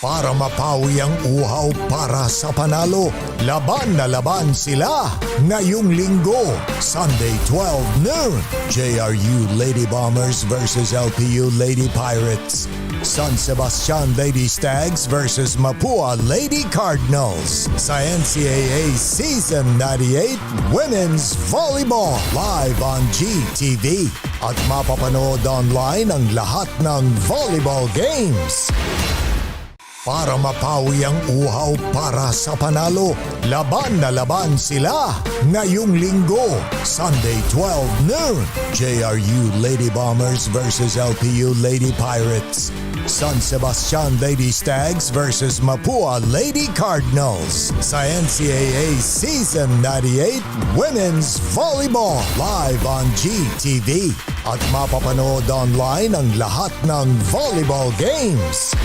para mapawi ang uhaw para sa panalo. Laban na laban sila ngayong linggo, Sunday 12 noon. JRU Lady Bombers versus LPU Lady Pirates. San Sebastian Lady Stags versus Mapua Lady Cardinals. Sa NCAA Season 98 Women's Volleyball live on GTV. At mapapanood online ang lahat ng volleyball games. Para mapawi ang uhaw para sa panalo. Laban na laban sila ngayong linggo, Sunday 12 noon. JRU Lady Bombers versus LPU Lady Pirates. San Sebastian Lady Stags versus Mapua Lady Cardinals. Sa NCAA Season 98 Women's Volleyball live on GTV. At mapapanood online ang lahat ng volleyball games.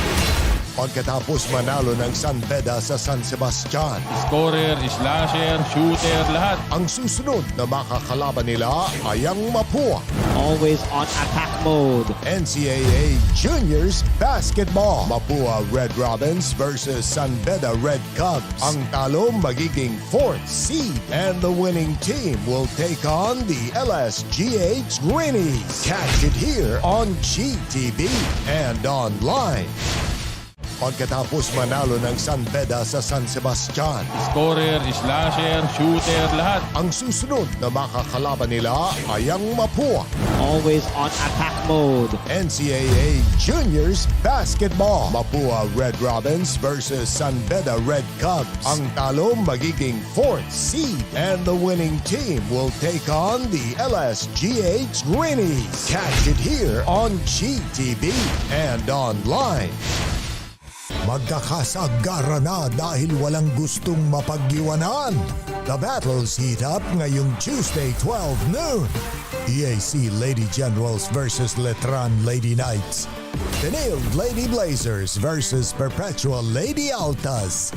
Pagkatapos manalo ng San Beda sa San Sebastian, Scorer, slasher, shooter, lahat. ang susunod na makakalaban nila ay ang Mapua. Always on attack mode. NCAA Juniors Basketball. Mapua Red Robins versus San Beda Red Cubs. Ang talo magiging 4th seed and the winning team will take on the LSGH Greenies. Catch it here on GTV and online. Pagkatapos manalo ng San Beda sa San Sebastian, Scorer, slasher, shooter, lahat. ang susunod na makakalaban nila ay ang Mapua. Always on attack mode. NCAA Juniors Basketball. Mapua Red Robins versus San Beda Red Cubs. Ang talo magiging 4th seed and the winning team will take on the LSGH Greenies. Catch it here on GTV and online. Magkakasagara na dahil walang gustong mapag-iwanan. The battles heat up ngayong Tuesday 12 noon. EAC Lady Generals versus Letran Lady Knights. Pinailed Lady Blazers versus Perpetual Lady Altas.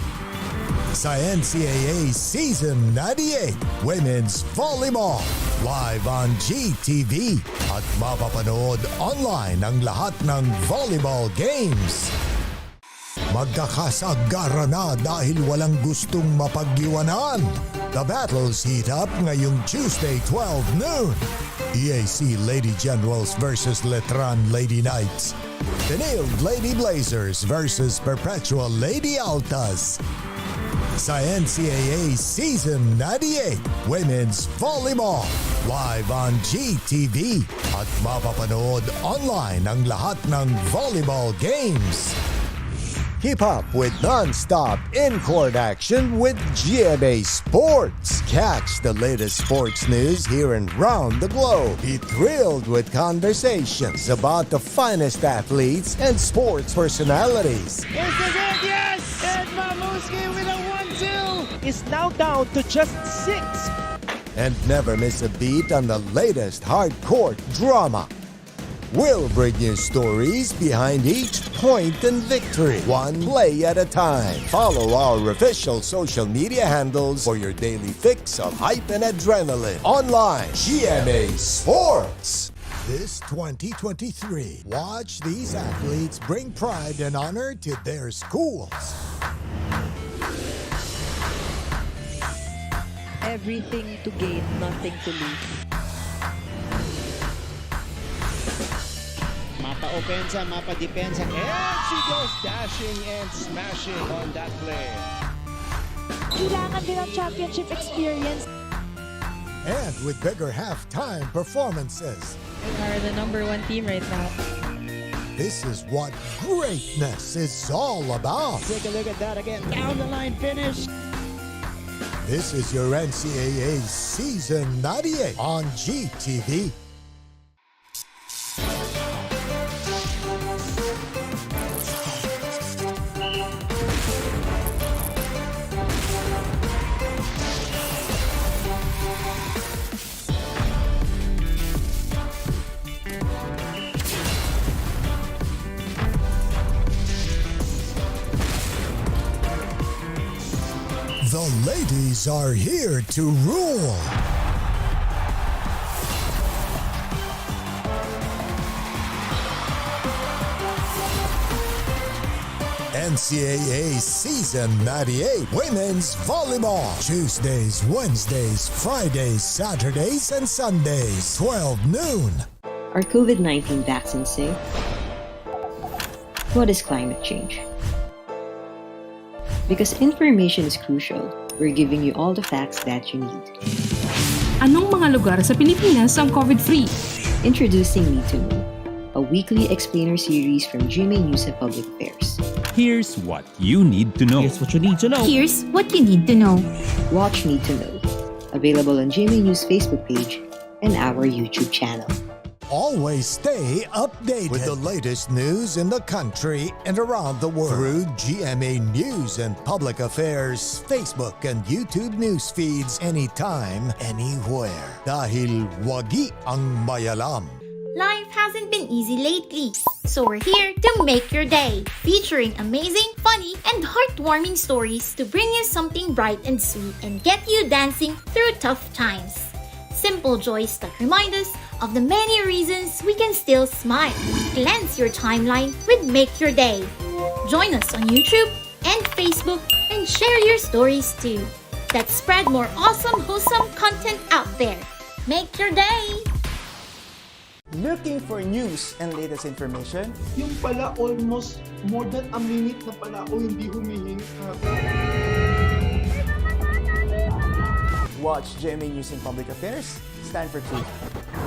Sa NCAA Season 98 Women's Volleyball live on GTV. At mapapanood online ang lahat ng volleyball games. Magkakasagara na dahil walang gustong mapag-iwanan. The battles heat up ngayong Tuesday 12 noon. EAC Lady Generals versus Letran Lady Knights. Pinailed Lady Blazers versus Perpetual Lady Altas. Sa NCAA Season 98 Women's Volleyball live on GTV. At mapapanood online ang lahat ng volleyball games. Keep up with non-stop in-court action with GMA Sports. Catch the latest sports news here and round the globe. Be thrilled with conversations about the finest athletes and sports personalities. This is it, yes! And Mamuski with a 1-2 is now down to just 6. And never miss a beat on the latest hard-court drama. We'll bring you stories behind each point and victory, one play at a time. Follow our official social media handles for your daily fix of hype and adrenaline. Online, GMA Sports. This 2023, watch these athletes bring pride and honor to their schools. Everything to gain, nothing to lose. Mapa opensa, mapa depensa, and she goes dashing and smashing on that play. Kailangan din ang championship experience. And with bigger halftime performances. We are the #1 team right now. This is what greatness is all about. Take a look at that again, down the line finish. This is your NCAA Season 98 on GTV. The ladies are here to rule. NCAA Season 98 Women's Volleyball. Tuesdays, Wednesdays, Fridays, Saturdays, and Sundays, 12 noon. Are COVID-19 vaccines safe? What is climate change? Because information is crucial, we're giving you all the facts that you need. Anong mga lugar sa Pilipinas ang COVID-free? Introducing Need to Know, a weekly explainer series from GMA News and Public Affairs. Here's what you need to know. Here's what you need to know. Here's what you need to know. Watch Need to Know, available on GMA News Facebook page and our YouTube channel. Always stay updated with the latest news in the country and around the world through GMA News and Public Affairs Facebook and YouTube news feeds anytime, anywhere. Dahil wagi ang mayalam. Life hasn't been easy lately, so we're here to make your day, featuring amazing, funny, and heartwarming stories to bring you something bright and sweet and get you dancing through tough times. Simple joys that remind us of the many reasons we can still smile. Cleanse your timeline with Make Your Day. Join us on YouTube and Facebook and share your stories too. Let's spread more awesome, wholesome content out there. Make your day! Looking for news and latest information? Yung pala almost more than a minute na pala ako hindi humihinga. Watch GMA News and Public Affairs. Stand for truth.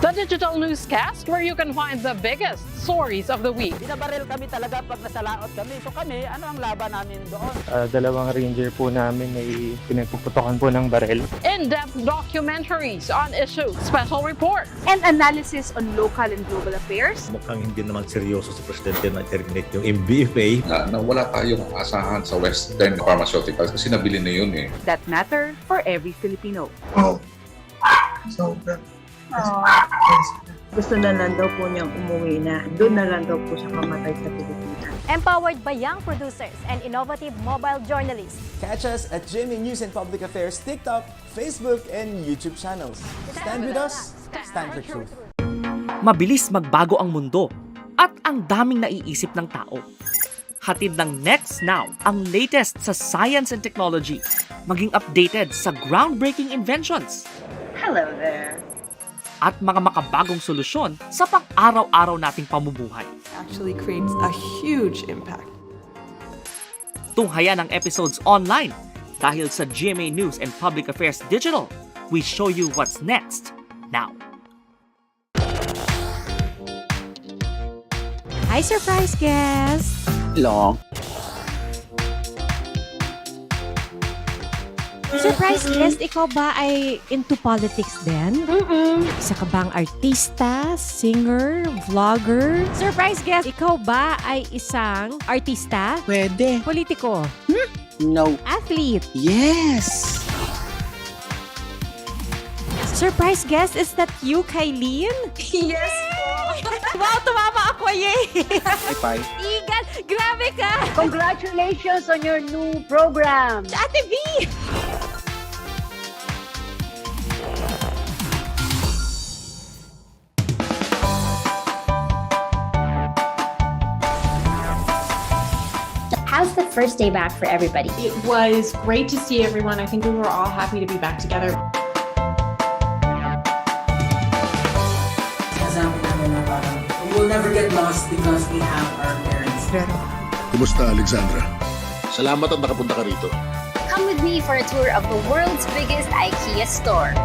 The digital newscast where you can find the biggest stories of the week. Binabaril kami talaga pag nasalaot kami. So kami, ano ang laban namin doon? Dalawang ranger po namin ay pinagpuputokan po ng baril. In-depth documentaries on issues, special reports, And analysis on local and global affairs. Mukhang hindi naman seryoso sa presidente na terminate yung MBFA. Na wala tayong asahan sa Western Pharmaceuticals kasi nabili na yun eh. That matter for every Filipino. Oh. So, Gusto na lang daw po niyang umuwi na. Doon na lang daw po siya mamatay sa Pilipinas. Empowered by young producers and innovative mobile journalists. Catch us at GMA News and Public Affairs TikTok, Facebook, and YouTube channels. Stand with us, stand for truth. Mabilis magbago ang mundo at ang daming naiisip ng tao. Hatid ng Next Now ang latest sa science and technology, maging updated sa groundbreaking inventions. Hello there. At mga makabagong solusyon sa pang-araw-araw nating pamumuhay. Actually creates a huge impact. Tunghayan ang episodes online dahil sa GMA News and Public Affairs Digital. We show you what's next now. Hi, surprise guest! Long. Surprise guest, ikaw ba ay into politics din? Isa ka bang artista, singer, vlogger? Surprise guest, ikaw ba ay isang artista? Pwede. Politiko? No. Athlete? Yes! Surprise guest, is that you, Kylene? Yes po! Wow, tumama ako, yay! Bye. Igan, grabe ka! Congratulations on your new program! Ate V! How's the first day back for everybody? It was great to see everyone. I think we were all happy to be back together. We will never get lost because we have our parents. Kumusta, Alexandra? Salamat at nakapunta ka rito. Come with me for a tour of the world's biggest IKEA store.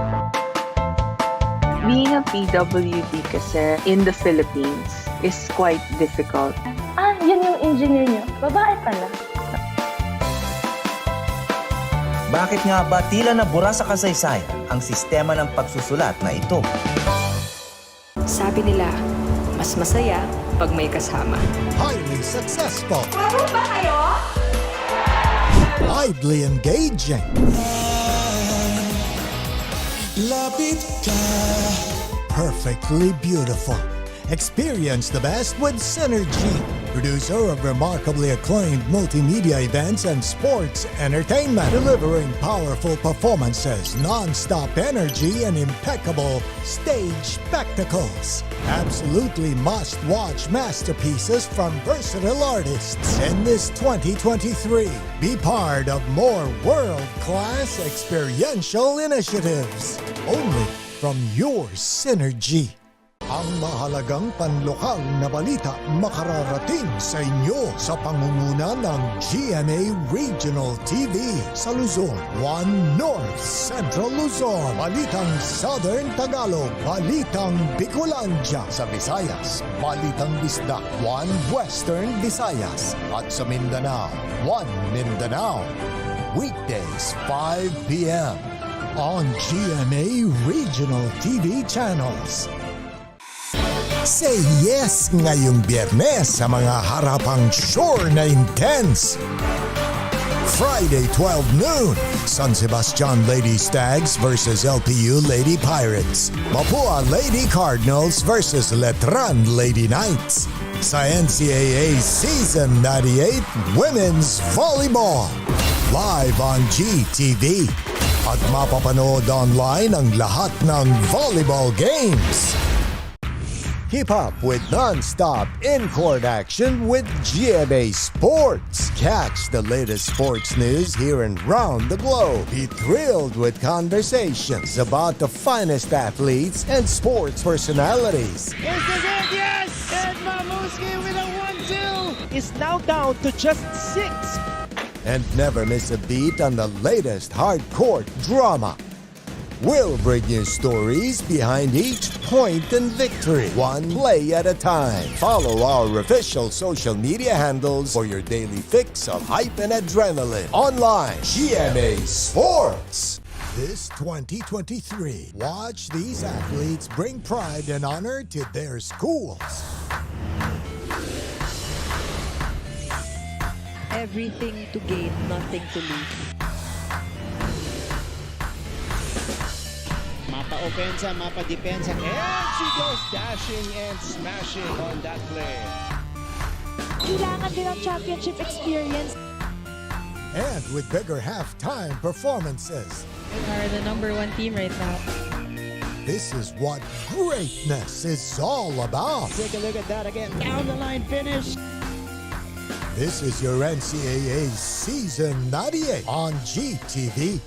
Being a PWD kasi in the Philippines is quite difficult. Yun yung engineer niyo. Babae pala. Bakit nga ba tila nabura sa kasaysayan ang sistema ng pagsusulat na ito? Sabi nila, mas masaya pag may kasama. Highly successful. Paro ba kayo? Widely engaging. Perfectly beautiful. Experience the best with Synergy. producer of remarkably acclaimed multimedia events and sports entertainment, delivering powerful performances, non-stop energy, and impeccable stage spectacles. Absolutely must-watch masterpieces from versatile artists. In this 2023, be part of more world-class experiential initiatives. Only from your Synergy. Ang mahalagang panlokal na balita makararating sa inyo sa pangunguna ng GMA Regional TV sa Luzon, 1 North Central Luzon, Balitang Southern Tagalog, Balitang Bicolandia sa Visayas, Balitang Bisdak, 1 Western Visayas, at sa Mindanao, 1 Mindanao. Weekdays, 5 p.m. on GMA Regional TV channels. Say yes ngayong Biyernes sa mga harapang sure na intense. Friday 12 noon, San Sebastian Lady Stags versus LPU Lady Pirates. Mapua Lady Cardinals versus Letran Lady Knights. Sa NCAA Season 98 Women's Volleyball. Live on GTV. At mapapanood online ang lahat ng volleyball games. Keep up with non-stop in-court action with GMA Sports. Catch the latest sports news here and round the globe. Be thrilled with conversations about the finest athletes and sports personalities. This is it, yes! And Mamuski with a 1-2 is now down to just 6. And never miss a beat on the latest hard-court drama. We'll bring you stories behind each point and victory, one play at a time. Follow our official social media handles for your daily fix of hype and adrenaline. Online, GMA Sports. This 2023, watch these athletes bring pride and honor to their schools. Everything to gain, nothing to lose. Mapa-opensa, mapa-depensa, and she goes dashing and smashing on that play. Kailangan din ang championship experience. And with bigger halftime performances. We are the #1 team right now. This is what greatness is all about. Take a look at that again. Down the line finish. This is your NCAA Season 98 on GTV.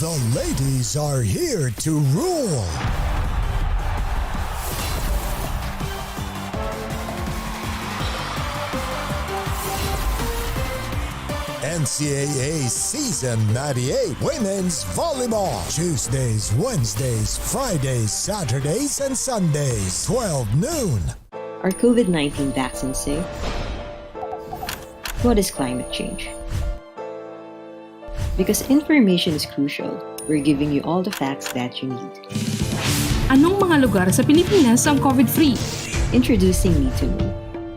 The ladies are here to rule. NCAA Season 98 Women's Volleyball. Tuesdays, Wednesdays, Fridays, Saturdays, and Sundays, 12 noon. Are COVID-19 vaccines safe? What is climate change? Because information is crucial, we're giving you all the facts that you need. Anong mga lugar sa Pilipinas ang COVID-free? Introducing Need to Know,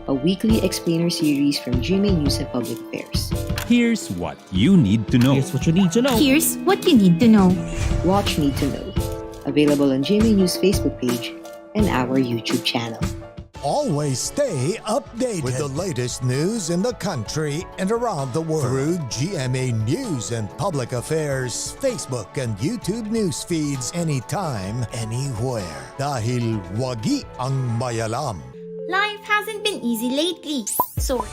a weekly explainer series from GMA News and Public Affairs. Here's what you need to know. Here's what you need to know. Here's what you need to know. Watch Need to Know, available on GMA News Facebook page and our YouTube channel. Always stay updated with the latest news in the country and around the world through GMA News and Public Affairs Facebook and YouTube news feeds anytime, anywhere. Dahil wagi ang mayalam. Life hasn't been easy lately, so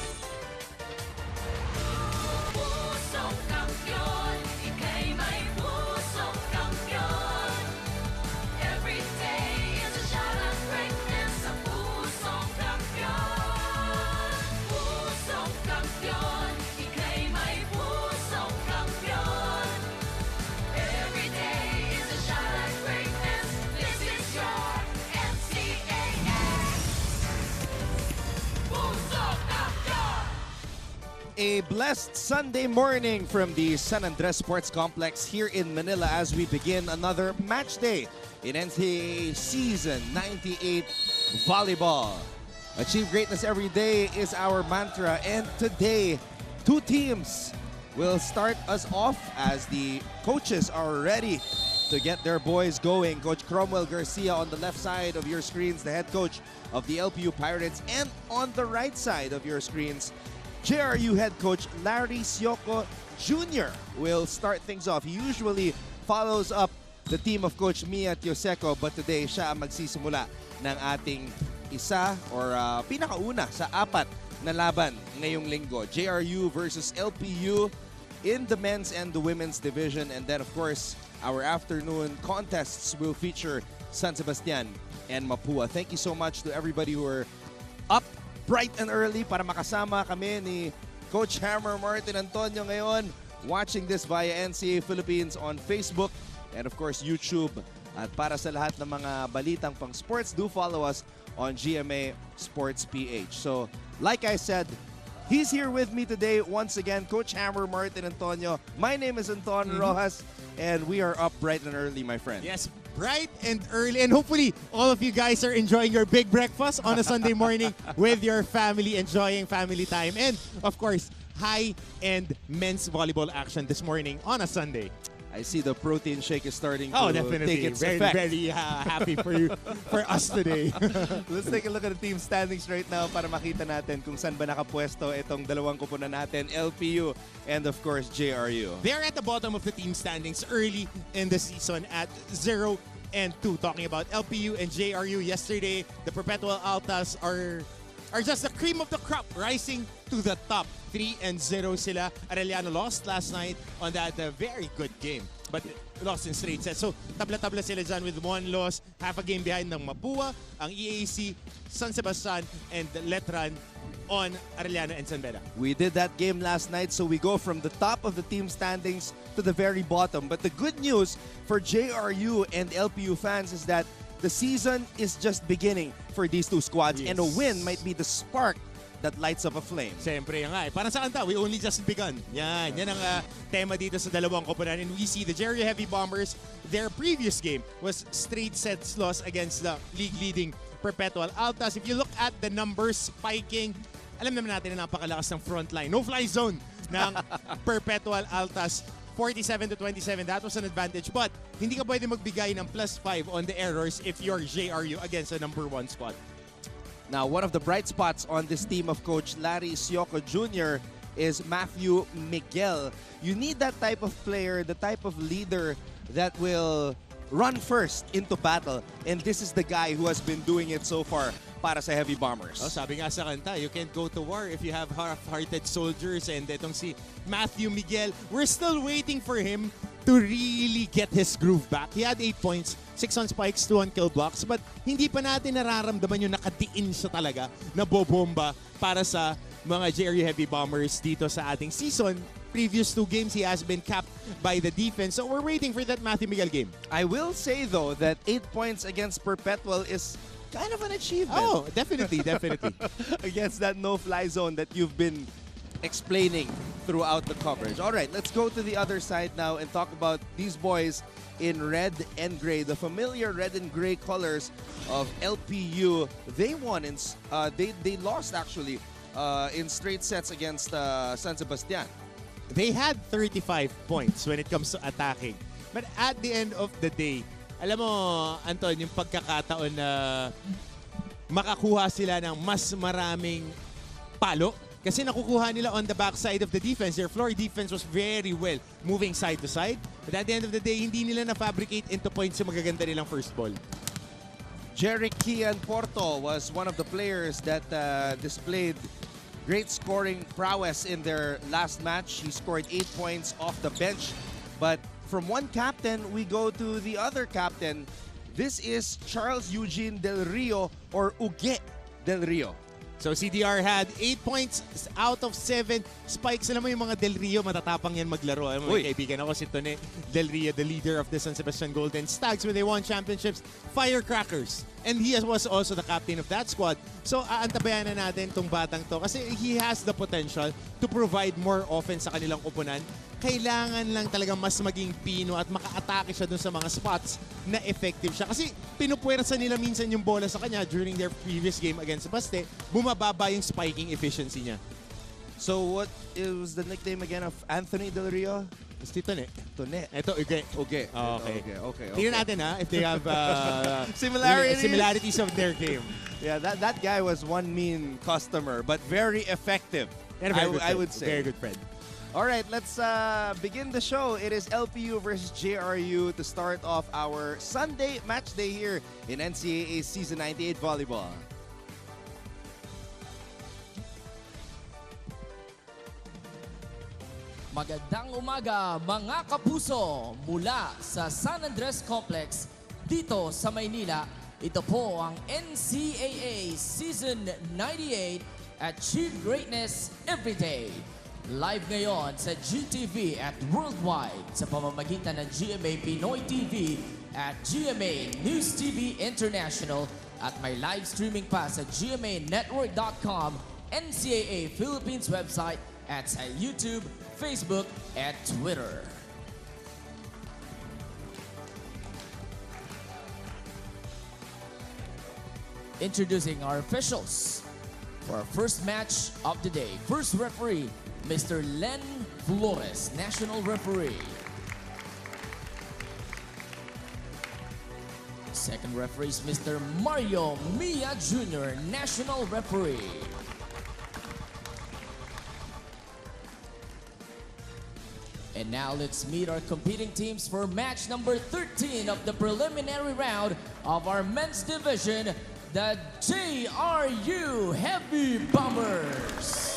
A blessed Sunday morning from the San Andres Sports Complex here in Manila as we begin another match day in NCAA Season 98 Volleyball. Achieve greatness every day is our mantra, and today, two teams will start us off as the coaches are ready to get their boys going. Coach Cromwell Garcia on the left side of your screens, the head coach of the LPU Pirates, and on the right side of your screens, JRU head coach Larry Sioco Jr. will start things off. He usually follows up the team of Coach Mia Tioseco, but today siya ang magsisimula ng ating isa or pinakauna sa apat na laban ngayong linggo. JRU versus LPU in the men's and the women's division. And then, of course, our afternoon contests will feature San Sebastian and Mapua. Thank you so much to everybody who are up bright and early para makasama kami ni Coach Hammer Martin Antonio ngayon, watching this via NCAA Philippines on Facebook and of course YouTube. At para sa lahat ng mga balitang pang sports, do follow us on GMA Sports PH. So, like I said, he's here with me today once again, Coach Hammer Martin Antonio. My name is Anton Rojas, and we are up bright and early, my friend. Yes, bright and early, and hopefully all of you guys are enjoying your big breakfast on a Sunday morning with your family, enjoying family time, and of course, high-end men's volleyball action this morning on a Sunday. I see the protein shake is starting to definitely. take its very, effect. Very happy for you, for us today. Let's take a look at the team standings right now para makita natin kung saan ba nakapwesto itong dalawang kupunan natin, LPU and of course JRU. They're at the bottom of the team standings early in the season at 0-2. Talking about LPU and JRU yesterday, the Perpetual Altas are just the cream of the crop, rising to the top. 3-0 sila. Arellano lost last night on that very good game, but lost in straight sets. So, tabla-tabla sila dyan with one loss, half a game behind ng Mapua, ang EAC, San Sebastian, and Letran on Arellano and San Beda. We did that game last night, so we go from the top of the team standings to the very bottom. But the good news for JRU and LPU fans is that the season is just beginning for these two squads, and a win might be the spark that lights up a flame. Siyempre nga eh. Parang saan ta? We only just begun. Yan ang tema dito sa dalawang koponan. And we see the JRU Heavy Bombers, their previous game was straight sets loss against the league-leading Perpetual Altas. If you look at the numbers spiking, alam naman natin na napakalakas ng frontline. No-fly zone ng Perpetual Altas. 47-27, that was an advantage. But hindi ka pwede magbigay ng +5 on the errors if you're JRU against a number 1 squad. Now, one of the bright spots on this team of Coach Larry Sioco Jr. is Matthew Miguel. You need that type of player, the type of leader that will run first into battle. And this is the guy who has been doing it so far para sa Heavy Bombers. Oh, sabi nga sa kanta, you can't go to war if you have half-hearted soldiers. And itong si Matthew Miguel, we're still waiting for him to really get his groove back. He had 8 points, 6 on spikes, 2 on kill blocks, but hindi pa natin nararamdaman yung nakadiin siya talaga na bobomba para sa mga JRU Heavy Bombers dito sa ating season. Previous 2 games, he has been capped by the defense, so we're waiting for that Matthew Miguel game. I will say, though, that 8 points against Perpetual is kind of an achievement. Oh, definitely. Against that no-fly zone that you've been explaining throughout the coverage. All right, let's go to the other side now and talk about these boys in red and gray. The familiar red and gray colors of LPU. They won in they lost actually in straight sets against San Sebastian. They had 35 points when it comes to attacking. But at the end of the day, alam mo, Anton, yung pagkakataon na makakuha sila ng mas maraming palo. Kasi nakukuha nila on the backside of the defense. Their floor defense was very well moving side to side. But at the end of the day, hindi nila na-fabricate into points yung magaganda nilang first ball. Jeric Kian Porto was one of the players that displayed great scoring prowess in their last match. He scored 8 points off the bench. But from one captain, we go to the other captain. This is Charles Eugene Del Rio, or Uge Del Rio. So CDR had 8 points out of 7 spikes. Alam mo yung mga Del Rio, matatapang yan maglaro. Alam mo, kaibigan ako si Tone Del Rio, the leader of the San Sebastian Golden Stags when they won championships. Firecrackers. And he was also the captain of that squad. So aantabayan na natin tong batang to kasi he has the potential to provide more offense sa kanilang koponan. Kailangan lang talaga mas maging pino at maka-atake siya dun sa mga spots na effective siya. Kasi pinupuwersa nila minsan yung bola sa kanya during their previous game against Baste. Bumababa yung spiking efficiency niya. So what was the nickname again of Anthony Del Rio? Si Tone. Tone. Ito, Uge. Okay. Okay. Tingnan natin if they have similarities of their game. Yeah, that guy was one mean customer, but very effective. And I would say. Very good friend. All right, let's begin the show. It is LPU versus JRU to start off our Sunday match day here in NCAA Season 98 Volleyball. Magandang umaga mga kapuso mula sa San Andres Complex dito sa Maynila. Ito po ang NCAA Season 98 Achieve Greatness Everyday. Live ngayon sa GTV at worldwide sa pamamagitan ng GMA Pinoy TV at GMA News TV International at may live streaming pa sa gmanetwork.com, NCAA Philippines website at sa YouTube, Facebook at Twitter. Introducing our officials for our first match of the day. First referee, Mr. Len Flores, National Referee. Second referee is Mr. Mario Mia Jr., National Referee. And now let's meet our competing teams for match number 13 of the preliminary round of our men's division, the JRU Heavy Bombers.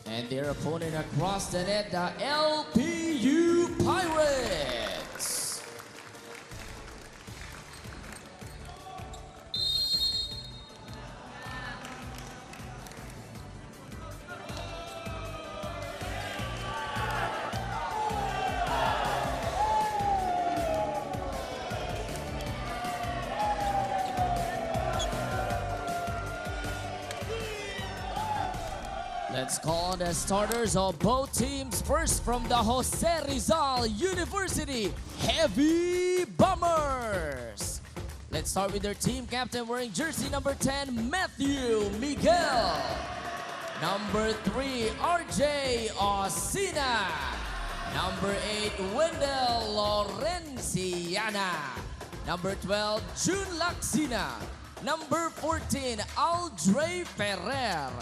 And their opponent across the net, the LPU Pirates. Let's call the starters of both teams. First from the Jose Rizal University Heavy Bombers. Let's start with their team captain wearing jersey number 10, Matthew Miguel. Number 3, RJ Osina. Number 8, Wendell Lorenciana. Number 12, June Laxina. Number 14, Aldre Ferrer.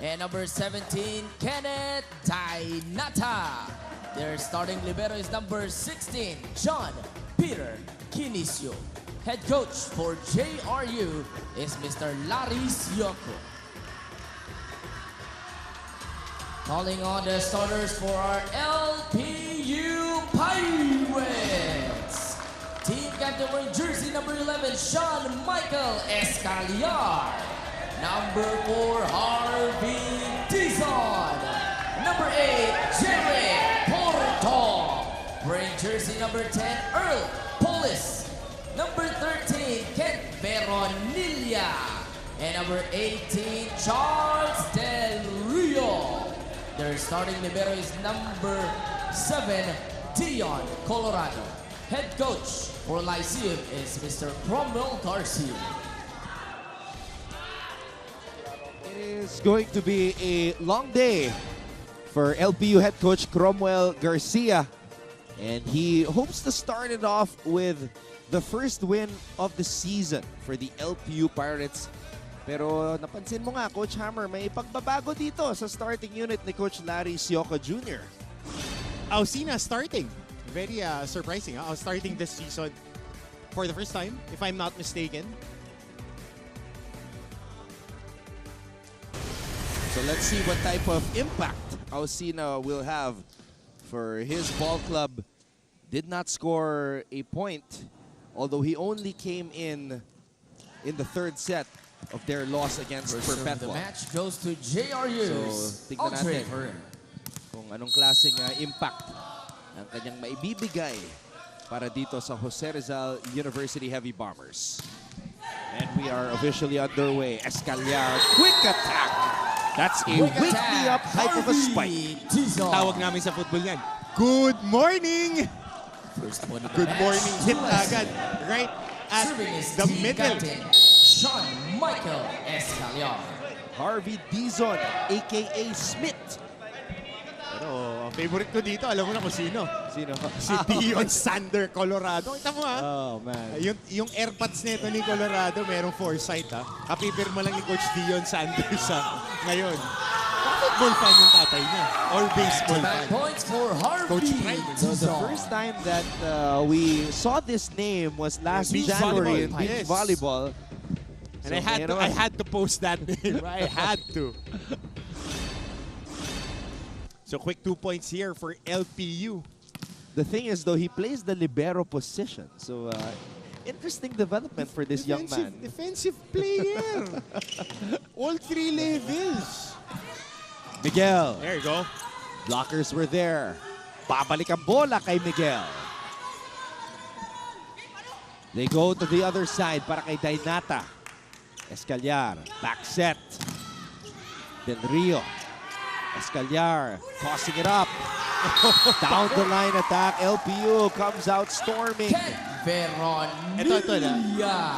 And number 17, Kenneth Tainata. Their starting libero is number 16, John Peter Kinisio. Head coach for JRU is Mr. Larry Sioko. Calling on the starters for our LPU Pirates. Team captain wearing jersey number 11, Sean Michael Escaliar. Number 4, Harvey Dizon. Number 8, Jerry Porto. Wearing jersey number 10, Earl Polis. Number 13, Kent Veronilla. And number 18, Charles Del Rio. Their starting libero is number 7, Dion Colorado. Head coach for Lyceum is Mr. Cromwell Garcia. It's going to be a long day for LPU head coach Cromwell Garcia. And he hopes to start it off with the first win of the season for the LPU Pirates. Pero napansin mo nga, Coach Hammer, may pagbabago dito sa starting unit ni Coach Larry Sioco Jr. Ausina starting. Very surprising. Starting this season for the first time, if I'm not mistaken. So let's see what type of impact Ausina will have for his ball club. Did not score a point, although he only came in in the third set of their loss against Perpetual. The match goes to JRU's So, tignan natin kung anong klaseng impact ang kanyang maibibigay para dito sa Jose Rizal University Heavy Bombers. And we are officially underway. Escaliar, quick attack. That's a wake me up type of a spike. Tawag namin sa football yan. Good morning! Good morning hit agad. Right at the middle. Sean Michael Escaliar. Harvey Dizon, a.k.a. Smith. Pero favorite ko dito, alam mo na kung sino. Sino? Si Dion Sander, Colorado. Kita mo ha? Oh, man. Yung airpads nito ni Colorado, merong foresight ha. Kapipirma lang ni Coach Dion Sanders ha. Ngayon, football fan yung tatay niya. Or baseball fan. Points for Harvey. Coach Pride. So the first time that we saw this name was last January in beach volleyball. And so, I had to post that name. I had to. So quick 2 points here for LPU. The thing is, though, he plays the libero position. So, interesting development for this young man. Defensive player. All 3 levels. Miguel. There you go. Blockers were there. Babalik ang bola kay Miguel. They go to the other side para kay Dainata. Escaliar, back set. Del Rio. Escaliar, tossing it up. Down the line attack. LPU comes out storming. Ito na.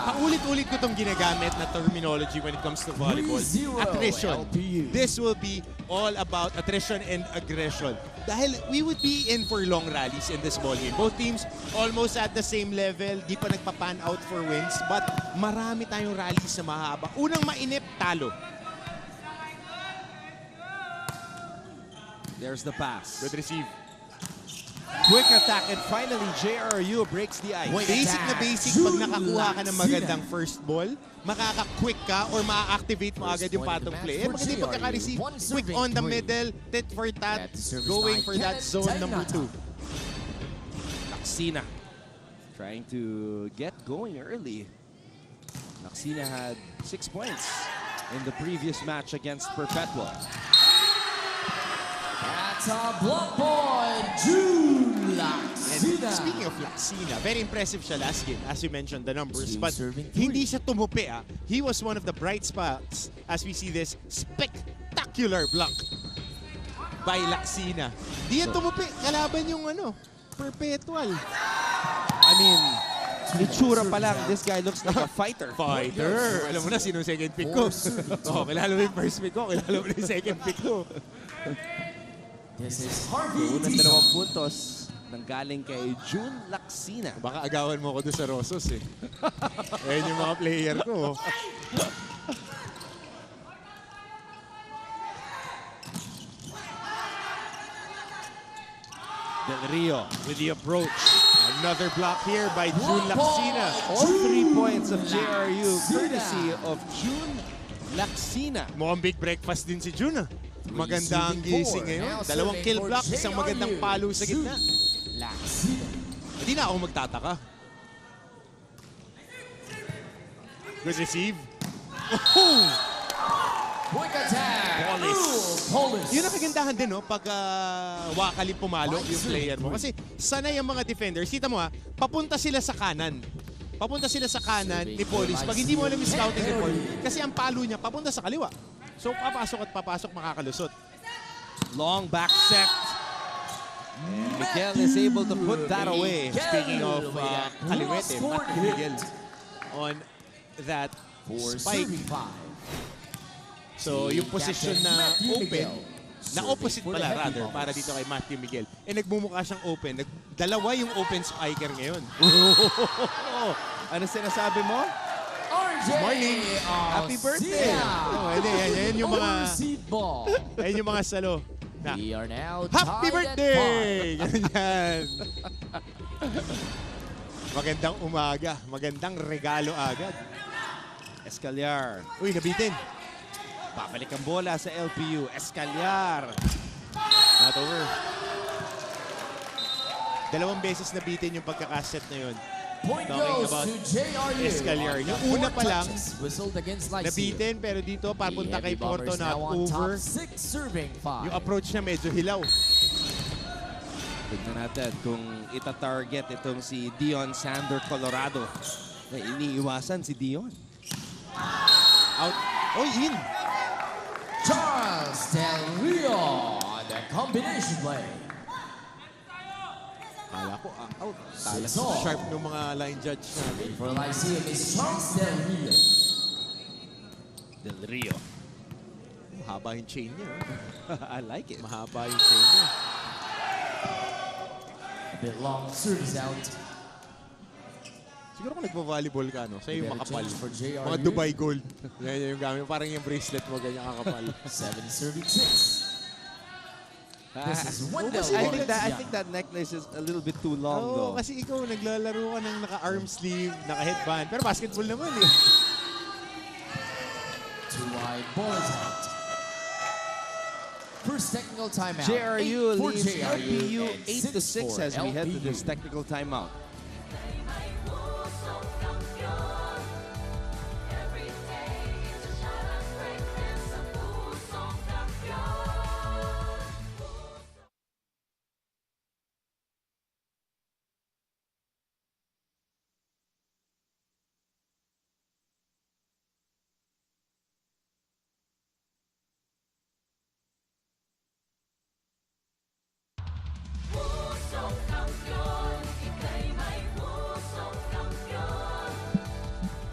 Paulit-ulit ko itong ginagamit na terminology when it comes to volleyball. Attrition. This will be all about attrition and aggression. Dahil we would be in for long rallies in this ball game. Both teams almost at the same level. Di pa nagpa-pan out for wins. But marami tayong rallies na mahaba. Unang mainip, talo. There's the pass. Good receive. Quick attack, and finally JRU breaks the ice. Basic na basic, pag nakakuha ka ng magandang first ball, makaka-quick ka or ma-activate mo agad yung patong play. Eh, pag hindi pagkaka-receive, quick on the middle, tit for tat, going for that zone number 2. Laksina trying to get going early. Laksina had 6 points in the previous match against Perpetual. That's a block point, June Laksina. And speaking of Laksina, very impressive siya last game, as you mentioned the numbers. But hindi siya tumupi. He was one of the bright spots as we see this spectacular block by Laksina. Di yan tumupi. Kalaban yung Perpetual. I mean, itsura pa lang, this guy looks like a fighter. Fighter. Alam mo na sino second pick ko. Kilala mo yung first pick ko. Kilala mo na yung second pick ko. This is Harvey. Unang 2 puntos nanggaling kay June Laksina. Baka agawan mo ko doon sa Rosos eh. Ayan yung mga player ko. Del Rio with the approach. Another block here by June Laksina. All 3 points of JRU courtesy of June Laksina. Mukhang big breakfast din si June. Maganda ang gising ngayon. 2 kill block, isang magandang palo sa gitna. Hindi na ako magtataka. Good receive. Quick attack. Yun ang kagandahan din, pag wakali pumalo yung player mo. Kasi sanay ang mga defenders. Kita mo papunta sila sa kanan. Papunta sila sa kanan ni Polis. Pag hindi mo alam yung scouting report, kasi ang palo niya papunta sa kaliwa. So papasok at papasok, makakalusot. Long back set. And Miguel is able to put that away. Speaking of kaliwete, Miguel on that spike. So yung position na open, na opposite pala rather, para dito kay Matthew Miguel. Eh nagmumukha siyang open. Dalawa yung open spiker ngayon. Ano sinasabi mo? Good morning. Happy birthday. Yan yung mga yan yung mga salo. We are now Happy birthday! Ganyan. Magandang umaga. Magandang regalo agad. Escaliar. Uy, nabitin. Babalik ang bola sa LPU. Escaliar. Not over. 2 beses nabitin yung pagkakaset na yun Point Talking goes about to JRU. Escalier. Yung una pa lang, whistled against Lyceum. nabitin, pero dito papunta kay Porto not over. 6 serving 5. Yung approach niya medyo hilaw. Tignan natin kung ita-target itong si Dion Sander Colorado. Na iniiwasan si Dion. Out. Oh, in. Charles Del Rio, the combination play. Kala ko out. Talas So, sharp ng mga line judge natin. For Lyceum is Charles Del Rio. Del Rio. Mahaba yung chain niya. I like it. Mahaba yung chain niya. A bit long, service out. Siguro kung nagpa-volleyball ka, no? Sa'yo yung makapal. For JRU. Mga Dubai Gold. Yan yung gamit. Parang yung bracelet mo, ganyan kakapal. 7 serving 6. This is Wendell. I think that necklace is a little bit too long, though. Kasi ikaw naglalaro ka ng naka-arm sleeve, naka-headband. Pero basketball naman eh. Too wide, ball is out. First technical timeout. JRU leads JRU LPU 8-6 as we head to this technical timeout.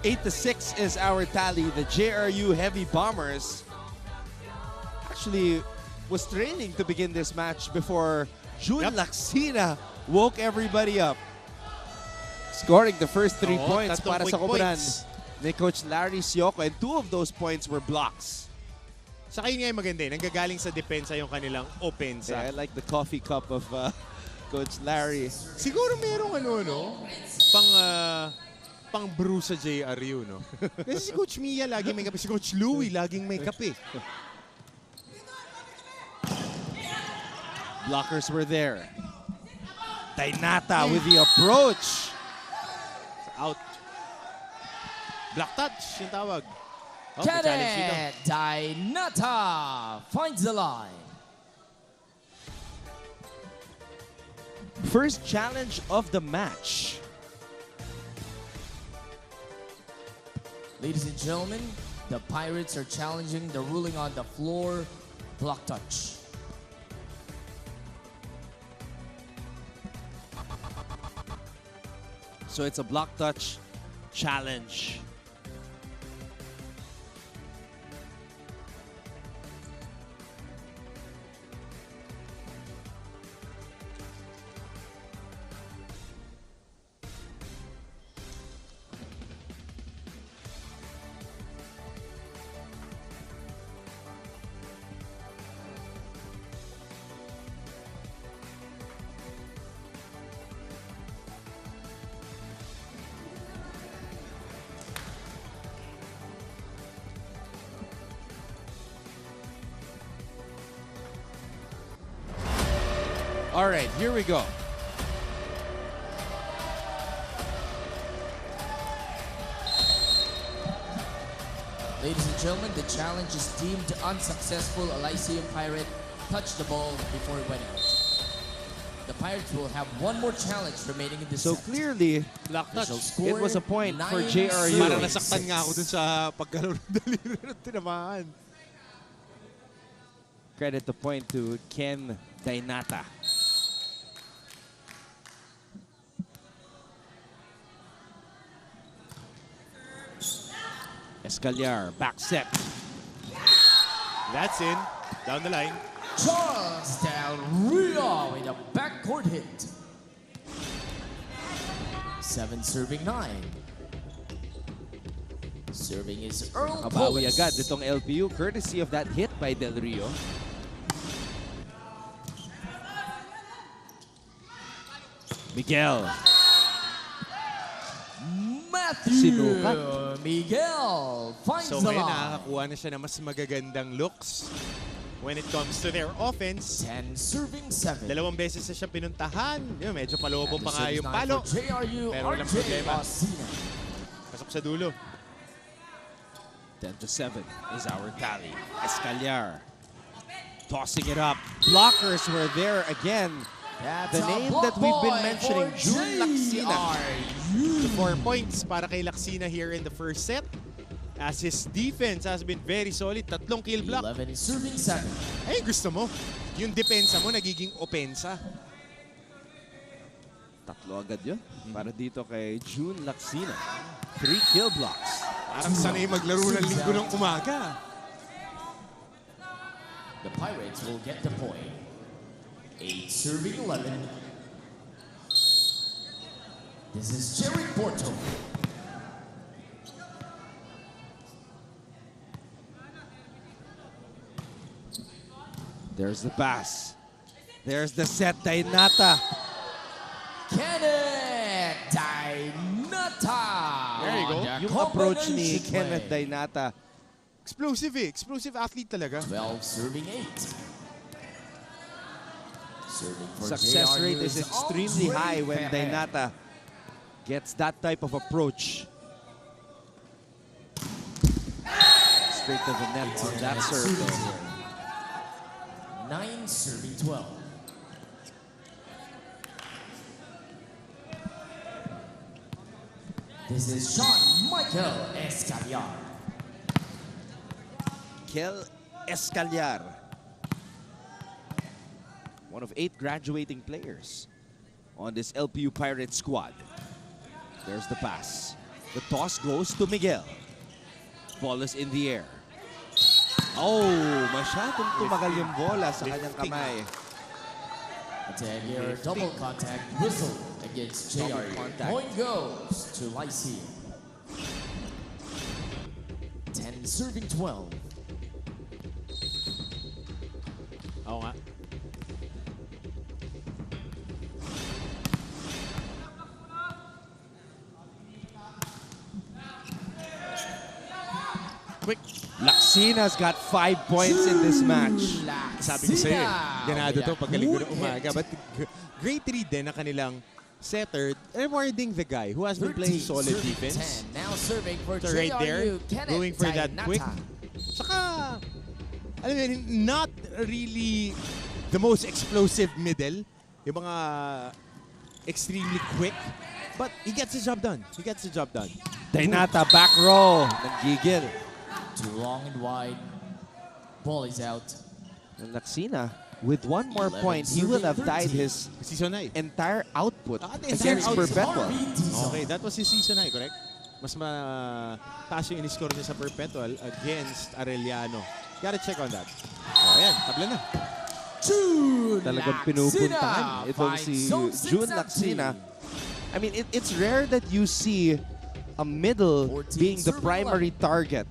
Eight to 6 is our tally. The JRU Heavy Bombers actually was training to begin this match before Jun Laksina woke everybody up. Scoring the first 3 points para sa kupunan ni Coach Larry Sioco, and 2 of those points were blocks. Saka yun nga yung maganda, nanggagaling sa depensa yung kanilang opensa. Yeah, I like the coffee cup of Coach Larry. Siguro merong pang brew sa JRU, no? Kasi si Coach Mia laging may kape, si Coach Louie laging may kape. Blockers were there. Dainata with the approach. Out. Block touch, yung tawag. Cadet Dainata finds the line. First challenge of the match. Ladies and gentlemen, the Pirates are challenging the ruling on the floor block touch. So it's a block touch challenge. All right, here we go. Ladies and gentlemen, the challenge is deemed unsuccessful. A Lyceum Pirate touched the ball before it went out. The Pirates will have one more challenge remaining in this So set. clearly, it was a point for JRU. Parang nasaktan nga ako dun sa pagkalaro ng daliri ng tinamaan. Credit the point to Ken Dainata. Escalier, back set. That's in. Down the line. Charles Del Rio with a backcourt hit. 7 serving 9. Serving is Earl Kabawi Polis. agad itong LPU courtesy of that hit by Del Rio. Miguel. Sinukat. Miguel finds So the ngayon line. nakakakuha na siya ng mas magagandang looks. when it comes to their offense. 10 serving 7. Dalawang beses na siya pinuntahan. Yun, medyo palobo pa nga yung palo. Pero walang problema. Pasok sa dulo. 10-7 is our tally. Escaliar tossing it up. Blockers were there again. The name that we've been mentioning, June Laksina. 4 points para kay Laksina here in the first set. As his defense has been very solid. 3 kill block. 11 serving 7. Ay, gusto mo. Yung depensa mo nagiging opensa. 3 agad yun. Para dito kay June Laksina. 3 kill blocks. Parang sanay maglaro ng linggo ng umaga. The Pirates will get the point. 8 serving 11. This is Jerry Porto. There's the pass. There's the set, Dainata. Kenneth Dainata. There you go. Yung approach ni Kenneth Dainata. Explosive eh. Explosive athlete talaga. 12 serving 8. Serving for Success JRU rate is extremely high when Dainata gets that type of approach. Straight to the net on that serve. 9 serving 12. This is Sean Michael Escaliar. Kel Escaliar. One of 8 graduating players on this LPU Pirate squad. There's the pass. The toss goes to Miguel. Ball is in the air. Oh, masyadong tumagal yung bola sa kanyang kamay. A 10-year double contact whistle against JRU. Point goes to Lyceum. 10 serving 12. Oo nga. Quick. Laksina's got 5 points in this match. Sabi ko sa'yo, ganado to pagkalinggo ng umaga. But great read din na kanilang setter, rewarding the guy who has been playing solid defense. 10. Now serving for So right there, JRU, going for that quick. Saka, alam mo, not really the most explosive middle. Yung mga extremely quick. But he gets the job done. He gets the job done. Dainata, back row. Nagigil. Too long and wide. Ball is out. And Laksina, with one more point, he will have tied his entire output against Perpetual. Okay, that was his season high, correct? Mas mataas yung in-score niya sa Perpetual against Arellano. Gotta check on that. Oh, ayan, tabla na. Talagang pinupuntahan itong si June Laksina. I mean, it's rare that you see a middle being the primary target.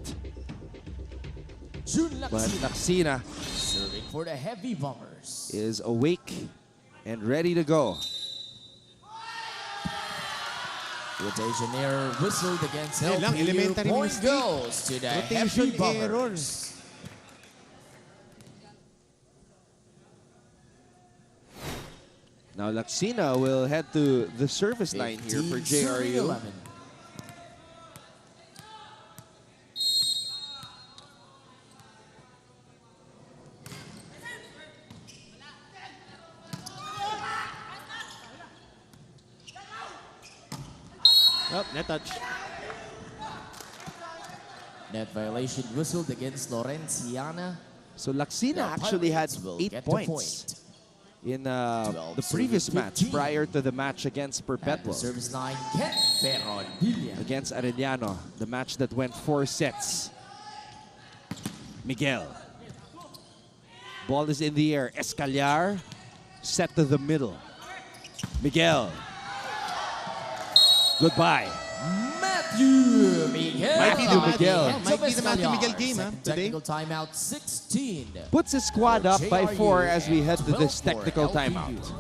But Laksina serving for the heavy bombers is awake and ready to go. Rotation error whistled against LPU. Lang, elementary Point mistake. goes to the Rotation heavy bombers. errors. Now Laksina will head to the service line here for JRU. 11. Oh, net touch. Net violation whistled against Lorenciana. So Laksina actually had 8 points in the previous match prior to the match against Perpetual. Service line, Ken Ferron against Arellano, the match that went 4 sets. Miguel. Ball is in the air. Escaliar set to the middle. Miguel. Goodbye. Matthew Miguel. Might be the Miguel. Might be the Matthew Miguel game today. Technical timeout 16. Puts his squad up by 4 as we head to this 12 technical for LPU. timeout.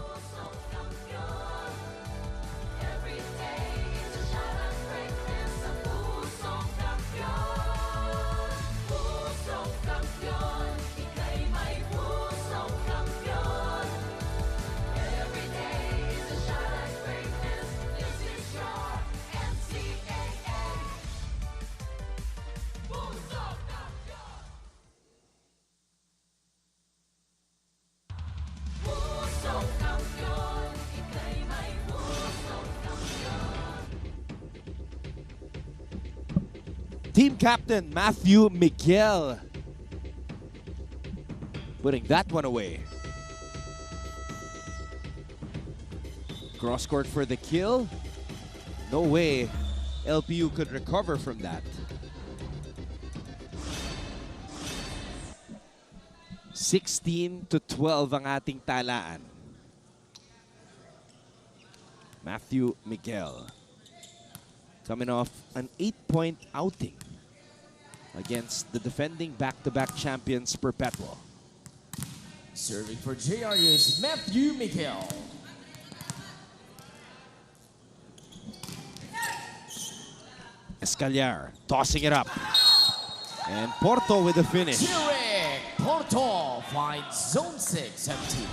Team captain Matthew Miguel putting that one away. Cross court for the kill. No way LPU could recover from that. 16-12 ang ating talaan. Matthew Miguel coming off an 8-point outing against the defending back-to-back champions Perpetual. Serving for JRU is Matthew Miguel. Escaliar tossing it up. And Porto with the finish. Porto finds zone 6 empty.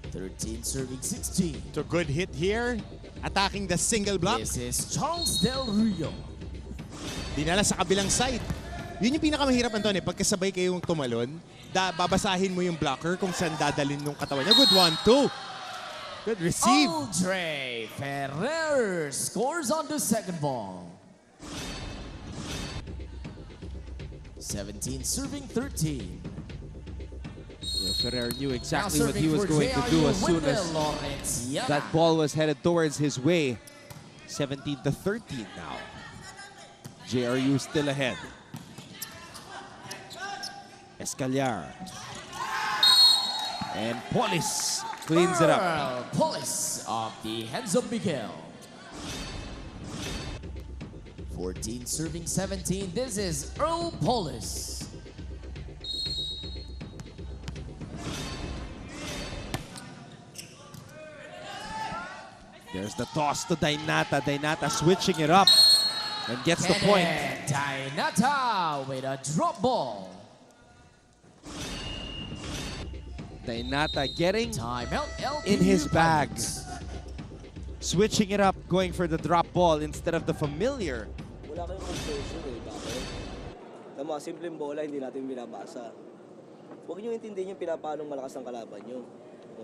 13 serving 16. So good hit here. Attacking the single block. This is Charles Del Rio. Dinala sa kabilang side. Yun yung pinakamahirap, Anton, pagkasabay kayong tumalon, babasahin mo yung blocker kung saan dadalhin ng katawan niya. Good 1-2. Good receive. Andre Ferrer scores on the second ball. 17 serving 13. Ferrer knew exactly what he was going to do as soon as that ball was headed towards his way. 17-13 now. JRU still ahead. Escaliar. And Polis cleans it up. Polis off the hands of Miguel. 14 serving 17. This is Earl Polis. There's the toss to Dainata. Dainata switching it up and gets the point. Dainata with a drop ball. Dainata getting timeout in his bag. Switching it up, going for the drop ball instead of the familiar. Wala kayong conclusion eh. Bakit? Tama, simpleng bola, hindi natin binabasa. Huwag nyo intindihin yung pinapanong malakas ang kalaban nyo.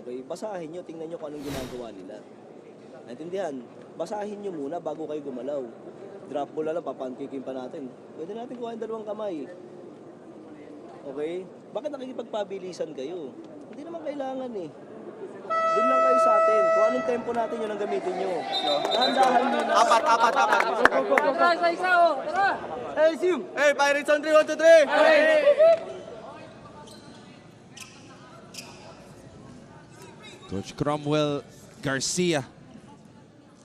Okay? Basahin nyo, tingnan nyo kung anong ginagawa nila. Naintindihan? Basahin nyo muna bago kayo gumalaw. Drop ball na lang, papankikin pa natin. Pwede natin kuhain dalawang kamay. Okay? Bakit nakikipagpabilisan kayo? Hindi naman kailangan eh. Doon lang kayo sa atin. Kung anong tempo natin yun ang gamitin nyo. Dahan-dahan nyo na. Apat. Go. Tara! Hey, Sim! Hey, Pirates on 3, 1, 2, 3! Hey! Coach Cromwell Garcia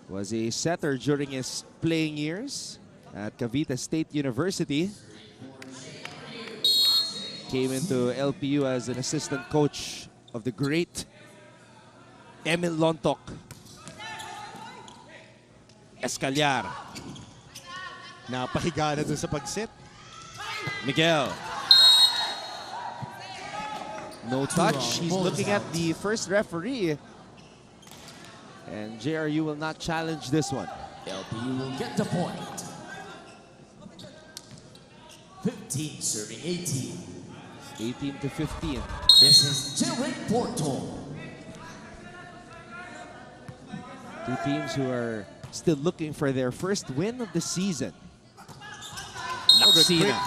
was a setter during his playing years at Cavite State University. Came into LPU as an assistant coach of the great Emil Lontok. Escaliar. Napahiga na dun sa pag-set. Miguel. No touch. He's looking at the first referee. And JRU will not challenge this one. LPU will get the point. 15 serving 18. 18-15. This is Jared Porto. Two teams who are still looking for their first win of the season. Laksina.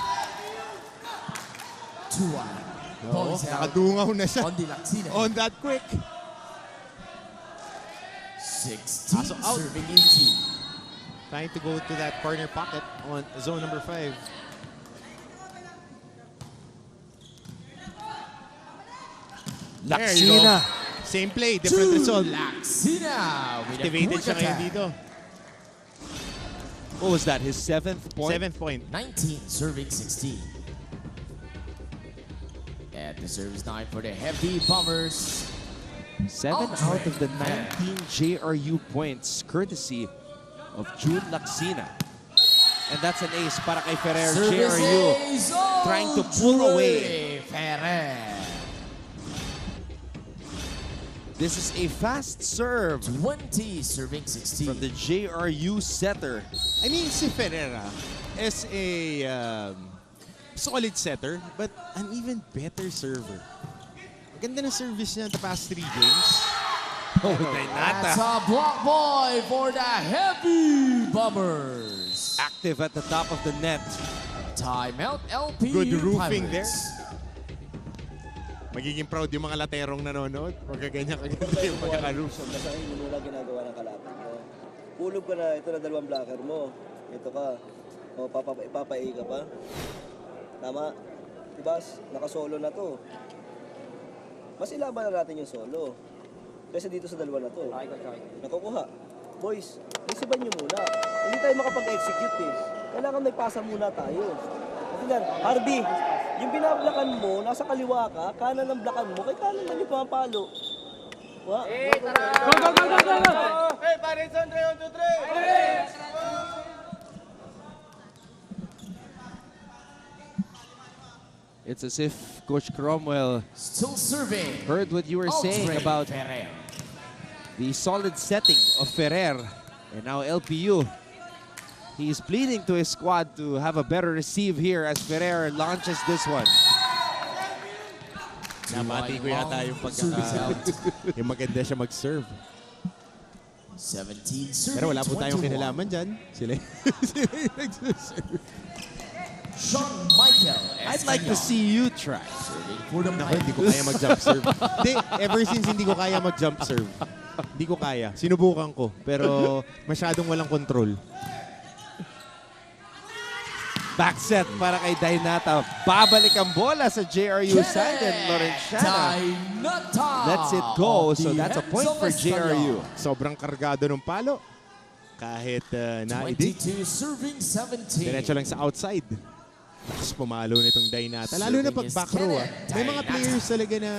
2-1. No, nakadungaw na siya. On the Laksina. On that quick. 16 serving 18. Trying to go to that corner pocket on zone number 5. Laksina. Same play, different result. Laksina with activated siya ngayon dito. What was that, his 7th point? 7th point. 19 serving 16. At the service 9 for the Heavy Bombers. 7 out of the 19 JRU points, courtesy of June Laksina. And that's an ace para kay Ferrer. JRU trying to pull away. Ferrer. This is a fast serve. 20 serving 16. From the JRU setter. I mean, si Ferreira is a solid setter, but an even better server. Ganda na service niya the past 3 games. Oh, Dainata. That's a block boy for the Heavy Bombers. effective at the top of the net. Timeout, LPU Good roofing Pirates. there. Magiging proud yung mga laterong nanonood. Pagkaganyan kaganda yung pagkakaroof. Basahin mo muna ginagawa ng kalaban mo. Pulob ka na, ito na dalawang blocker mo. Ito ka. O, ipapai ka pa. Tama? Diba? Nakasolo na to. Mas ilaban na natin yung solo. Kasi dito sa dalawa na to. Nakukuha. Boys, isipan nyo muna. Hindi tayo makapag-execute eh. Kailangan may pasa muna tayo. Kasi yan, Hardy, yung binablakan mo, nasa kaliwa ka, kanan ng blakan mo, kay kanan man yung pumapalo. Wa? Go! Hey, pare, Andre, 1, 2, 3! It's as if Coach Cromwell still serving. Heard what you were saying about Ferrer. the solid setting of Ferrer and now LPU. He's pleading to his squad to have a better receive here as Ferrer launches this one. Namati ko yata yung yung maganda siya mag-serve. 17 serving. Pero wala po tayong kinalaman dyan. Sila yung nagsaserve. Sean Michael. I'd like to see you try. Naku, hindi ko kaya mag-jump serve. Hindi, ever since hindi ko kaya mag-jump serve. Hindi ko kaya. Sinubukan ko. Pero masyadong walang control. Back set para kay Dainata. Babalik ang bola sa JRU side and Lorenciana lets it go. So that's a point for JRU. Sobrang kargado ng palo. Kahit naidig. 22 serving 17. Diretso lang sa outside. Tapos pumalo nitong Dainata. Lalo na pag back row. May mga players talaga na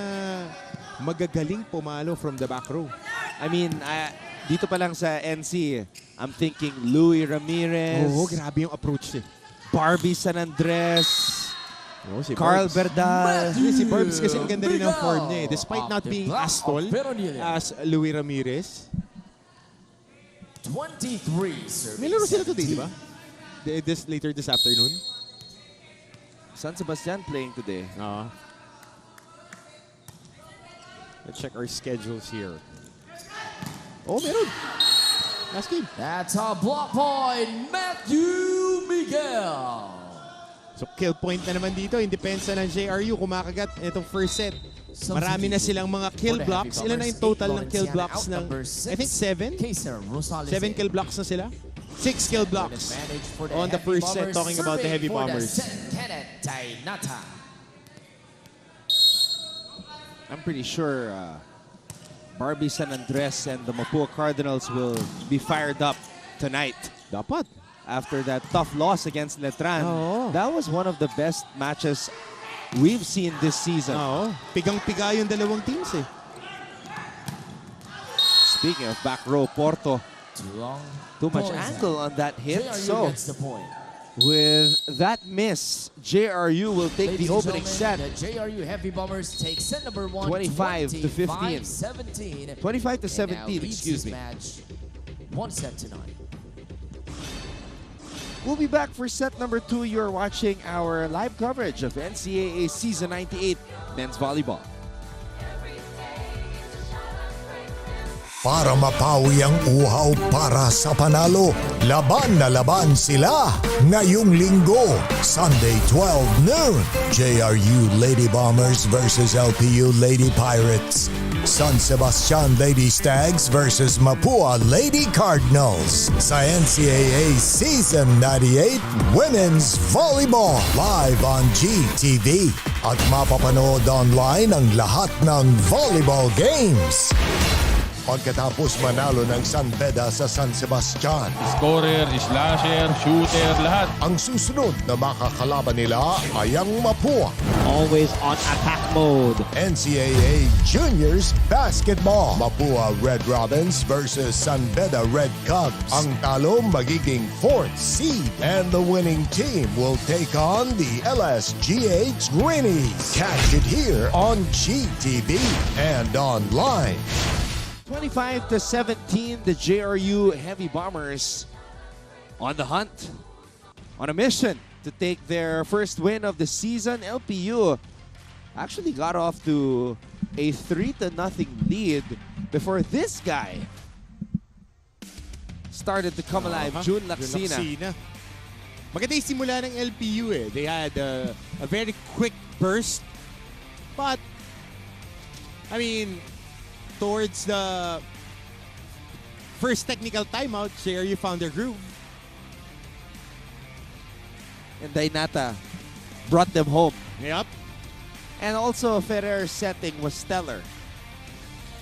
magagaling pumalo from the back row. I mean, dito pa lang sa NC, I'm thinking Louis Ramirez. Oo, grabe yung approach eh. Barbie San Andres. Si Carl Barbs. Berdal. Si Barbs kasi ang ganda rin ng form niya eh. Despite not being as tall as Louis Ramirez. 23 serving. May laro sila today, di ba? Later this afternoon. San Sebastian playing today. Let's check our schedules here. Oh, meron. Last game. That's a block point, Matthew Miguel. So kill point na naman dito. In depensa ng JRU, kumakagat itong first set. Marami na silang mga kill blocks. Ilan na yung total ng kill blocks ng, I think 7? 7 kill blocks na sila. 6 kill blocks on the first set, talking about the Heavy Bombers. I'm pretty sure Barbie San Andres and the Mapua Cardinals will be fired up tonight. Dapat. After that tough loss against Letran. That was one of the best matches we've seen this season. Pigang-piga yung dalawang teams eh. Speaking of back row, Porto. Too much angle on that hit. So, with that miss, JRU will take the opening set. The JRU Heavy Bombers take set number 1, 25 to 15. 17. 25 to 17, excuse me. Match, 1 set to 9. We'll be back for set number 2. You're watching our live coverage of NCAA Season 98 Men's Volleyball. Para mapawi ang uhaw para sa panalo, laban na laban sila ngayong linggo, Sunday 12 noon. JRU Lady Bombers versus LPU Lady Pirates. San Sebastian Lady Stags versus Mapua Lady Cardinals sa NCAA Season 98 Women's Volleyball live on GTV at mapapanood online ang lahat ng volleyball games. Pagkatapos manalo ng San Beda sa San Sebastian, scorer, slasher, shooter, lahat. Ang susunod na makakalaban nila ay ang Mapua. Always on attack mode. NCAA Juniors Basketball. Mapua Red Robins versus San Beda Red Cubs. Ang talo magiging 4th seed. And the winning team will take on the LSGH Greenies. Catch it here on GTV and online. 25 to 17, the JRU Heavy Bombers on the hunt, on a mission to take their first win of the season. LPU actually got off to a 3-0 lead before this guy started to come alive, June Laksina. Maganda yung simula ng LPU eh. They had a very quick burst. But, I mean, towards the first technical timeout, JRU found their groove. And Dainata brought them home. Yep. And also, Ferrer's setting was stellar.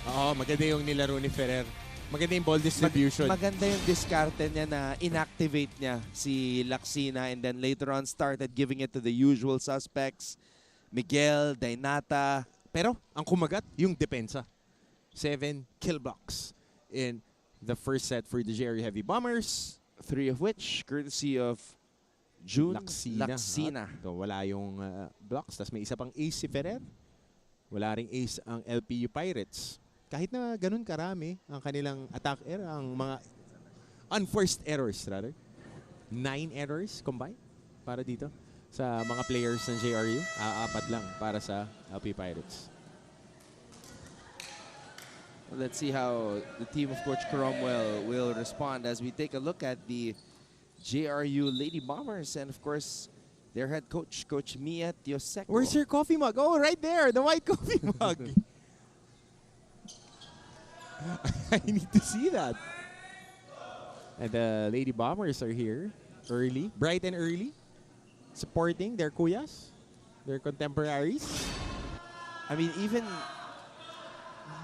Oo, maganda yung nilaro ni Ferrer. Maganda yung ball distribution. Maganda yung diskarte niya na inactivate niya si Laksina and then later on started giving it to the usual suspects. Miguel, Dainata. Pero ang kumagat, yung depensa. 7 kill blocks in the first set for the JRU Heavy Bombers. 3 of which courtesy of June Laksina. So, wala yung blocks. Tapos may isa pang ace si Ferrer. Wala ring ace ang LPU Pirates. Kahit na ganun karami ang kanilang attack error, ang mga unforced errors rather. 9 errors combined para dito sa mga players ng JRU. 4 lang para sa LPU Pirates. Let's see how the team of Coach Cromwell will respond as we take a look at the JRU Lady Bombers and of course their head coach, Coach Mia Tioseco. Where's your coffee mug? Oh, right there, the white coffee mug. I need to see that. And the Lady Bombers are here early, bright and early, supporting their kuyas, their contemporaries. I mean, even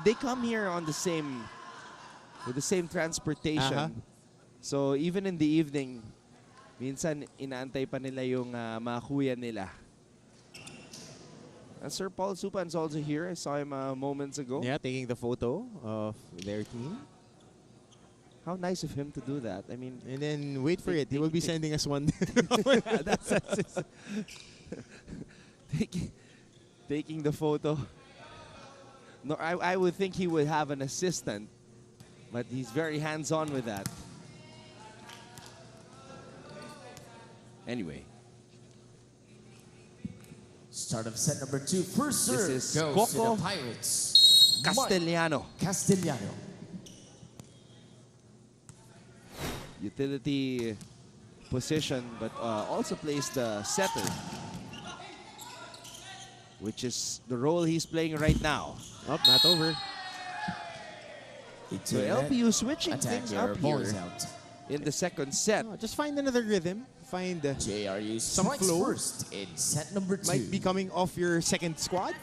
they come here on the same, with the same transportation. So even in the evening, minsan inaantay pa nila yung mga kuya nila. And Sir Paul Supan's also here. I saw him moments ago. Yeah, taking the photo of their team. How nice of him to do that. I mean, and then wait for it. He will be sending us one. that's taking the photo. No, I would think he would have an assistant, but he's very hands-on with that. Anyway. Start of set number 2. First serve This is goes to Coco the Pirates. Castellano. Castellano. Utility position, but also plays the setter, which is the role he's playing right now. Oh, not over. So LPU switching things up here in the second set. Oh, just find another rhythm. Find JRU some flow. First in set number 2. Might be coming off your second squad,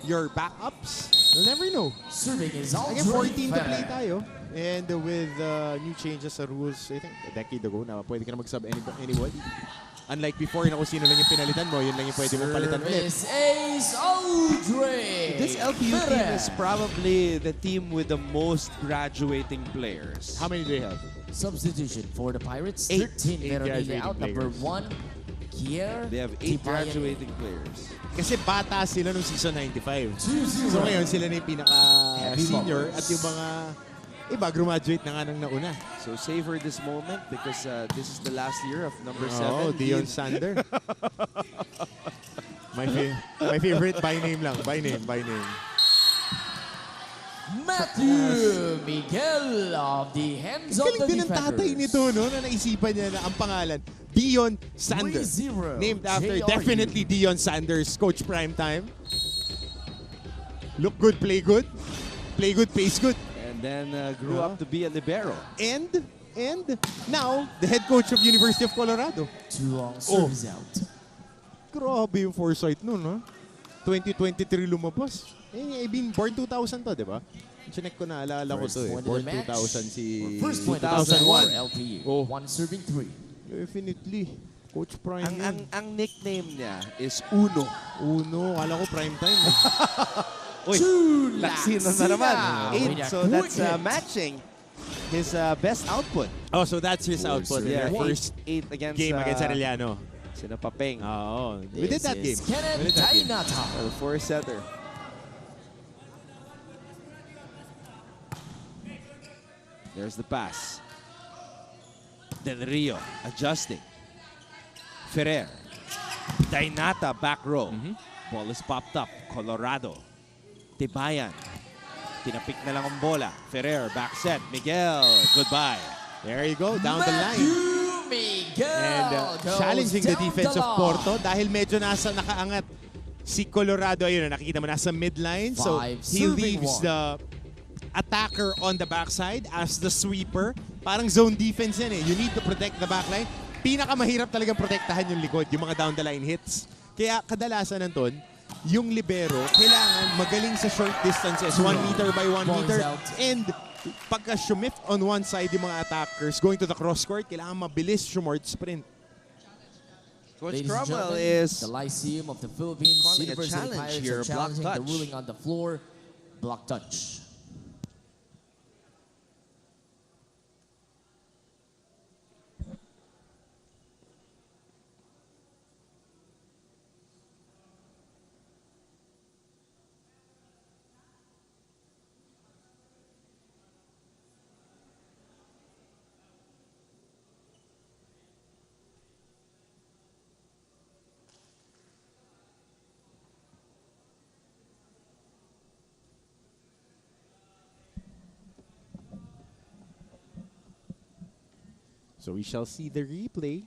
your backups. You'll never know. Serving is all Again, 14 to play tayo. And with new changes sa rules, I think a decade ago na pwede ka na mag-sub anybody. Unlike before, na kung sino lang yung pinalitan mo, yun lang yung pwede mong palitan ulit. Ace Audrey. This LPU team is probably the team with the most graduating players. How many do they have? Substitution for the Pirates. 8 13 out. Number 1, Kier. They have 8 graduating players. Kasi bata sila nung season 95. So ngayon sila na yung pinaka-senior at yung mga iba graduate na nga nang nauna. So savor this moment because this is the last year of number 7. Oh, Dion Sander. my favorite by name lang. By name. Matthew Miguel of the hands of the defenders. Galing din ang tatay nito, no? Na naisipan niya na ang pangalan, Dion Sander. Named after JRU. Definitely Dion Sanders, Coach Primetime. Look good, play good. Play good, pace good. And then grew up to be a libero. And now, the head coach of University of Colorado. 2 long serves out. Grabe yung foresight nun, ha? 2023 lumabas. Eh, been born 2000 to, di ba? Chinek ko na, alala ko to eh. Born 2000 si... First point 2001 LPU. 1 serving 3. Definitely. Coach Prime ang nickname niya is Uno. Uno. Kala ko prime time. Uy, Laksina na naman. 8, so that's matching his best output. Oh, so that's his output. Yeah, first 8 against game against Arellano. Sinapapeng. Oo. We did that game. Kenneth Dainata. The 4-setter. There's the pass. Del Rio adjusting. Ferrer. Dainata back row. Ball is popped up. Colorado. Tibayan. Tinapik na lang ang bola. Ferrer back set. Miguel. Goodbye. There you go. Down the line. And Miguel challenging the goes defense down of the Porto dahil medyo nakaangat si Colorado. Ayun, nakikita mo nasa midline. So Five, he serving leaves one. the attacker on the backside as the sweeper. Parang zone defense yan eh. You need to protect the backline. Pinakamahirap talagang protektahan yung likod, yung mga down the line hits. Kaya kadalasan nanton, yung libero, kailangan magaling sa short distances, 1 meter by 1 meter. And pagka shumift on one side yung mga attackers, going to the cross court, kailangan mabilis shumort sprint. Coach Ladies and Cromwell gentlemen, is the Lyceum of the Philippines calling a University challenge Pirates here, are block challenging the touch. ruling on the floor. Block touch. So we shall see the replay.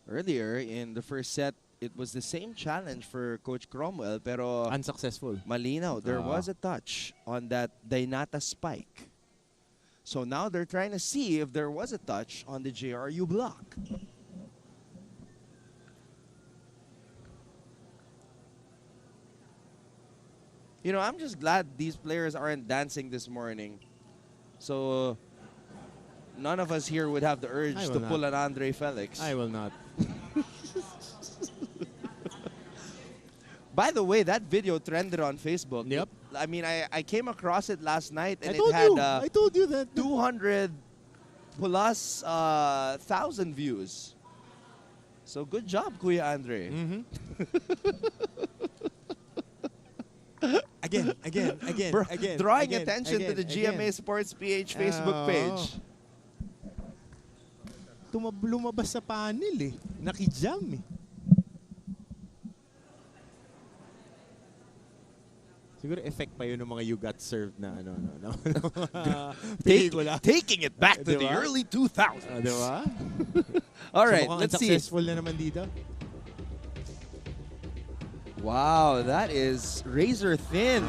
earlier in the first set. It was the same challenge for Coach Cromwell, pero unsuccessful. Malinaw, there was a touch on that Dainata spike. So now they're trying to see if there was a touch on the JRU block. You know, I'm just glad these players aren't dancing this morning. So none of us here would have the urge to pull an Andre Felix. I will not. By the way, that video trended on Facebook. Yep. I mean, I came across it last night, and I told it had you. I told you that 200 plus 1,000 views. So good job, Kuya Andre. Again, Bro, again. drawing again, attention to the GMA Sports PH Facebook page. Lumabas sa panel eh. Nakijam eh. Siguro effect pa yun ng mga you got served na ano. Taking it back to the early 2000s. Diba? All right, so, let's see. Successful na naman dito. Wow, that is razor thin.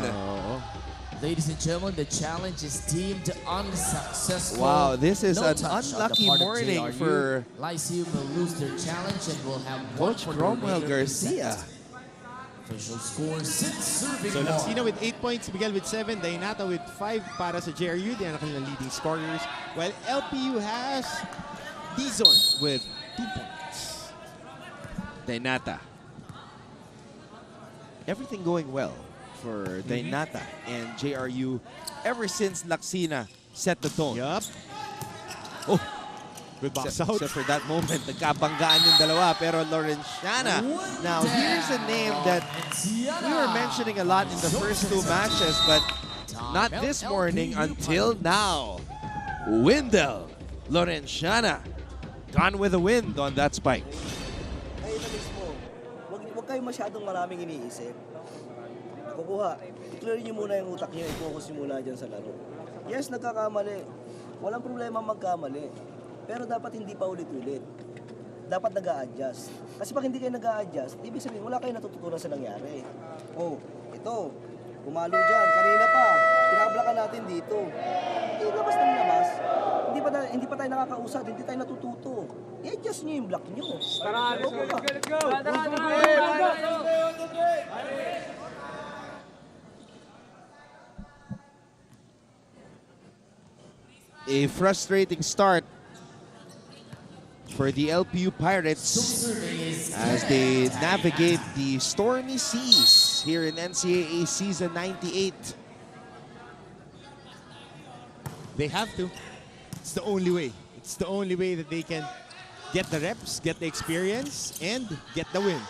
Ladies and gentlemen, the challenge is deemed unsuccessful. Wow, this is No an touch on the unlucky part of morning JRU. for Lyceum will lose their challenge and will have Coach one for the Cromwell remainder of the set. Garcia. Official score 6 serving So one. Laksina with 8 points, Miguel with 7, Dainata with 5 para sa JRU. They are kanilang leading scorers. While LPU has Dizon with 2 points. Dainata. Everything going well for Dainata and JRU ever since Laksina set the tone. Yup. Oh, good box out. Except for that moment, nagkabanggaan yung dalawa. Pero Laurenciana. Now, here's a name that we were mentioning a lot in the first 2 matches, but not this morning until now. Wendell Laurenciana gone with the wind on that spike. Ayun na mismo. Huwag kayo masyadong maraming iniisip. Kukuha. I-clear nyo muna yung utak nyo. I-focus nyo muna dyan sa laro. Yes, nagkakamali. Walang problema magkamali. Pero dapat hindi pa ulit-ulit. Dapat nag-a-adjust. Kasi pag hindi kayo nag-a-adjust, ibig sabihin, wala kayo natututunan sa nangyari. Oh, ito. Pumalo dyan. Kanina pa. Pinablakan natin dito. Labas ng labas. Hindi pa tayo nakakausad. Hindi tayo natututo. I-adjust nyo yung block nyo. Tara, let's go. A frustrating start for the LPU Pirates as they navigate the stormy seas here in NCAA Season 98. They have to. It's the only way. It's the only way that they can get the reps, get the experience, and get the win.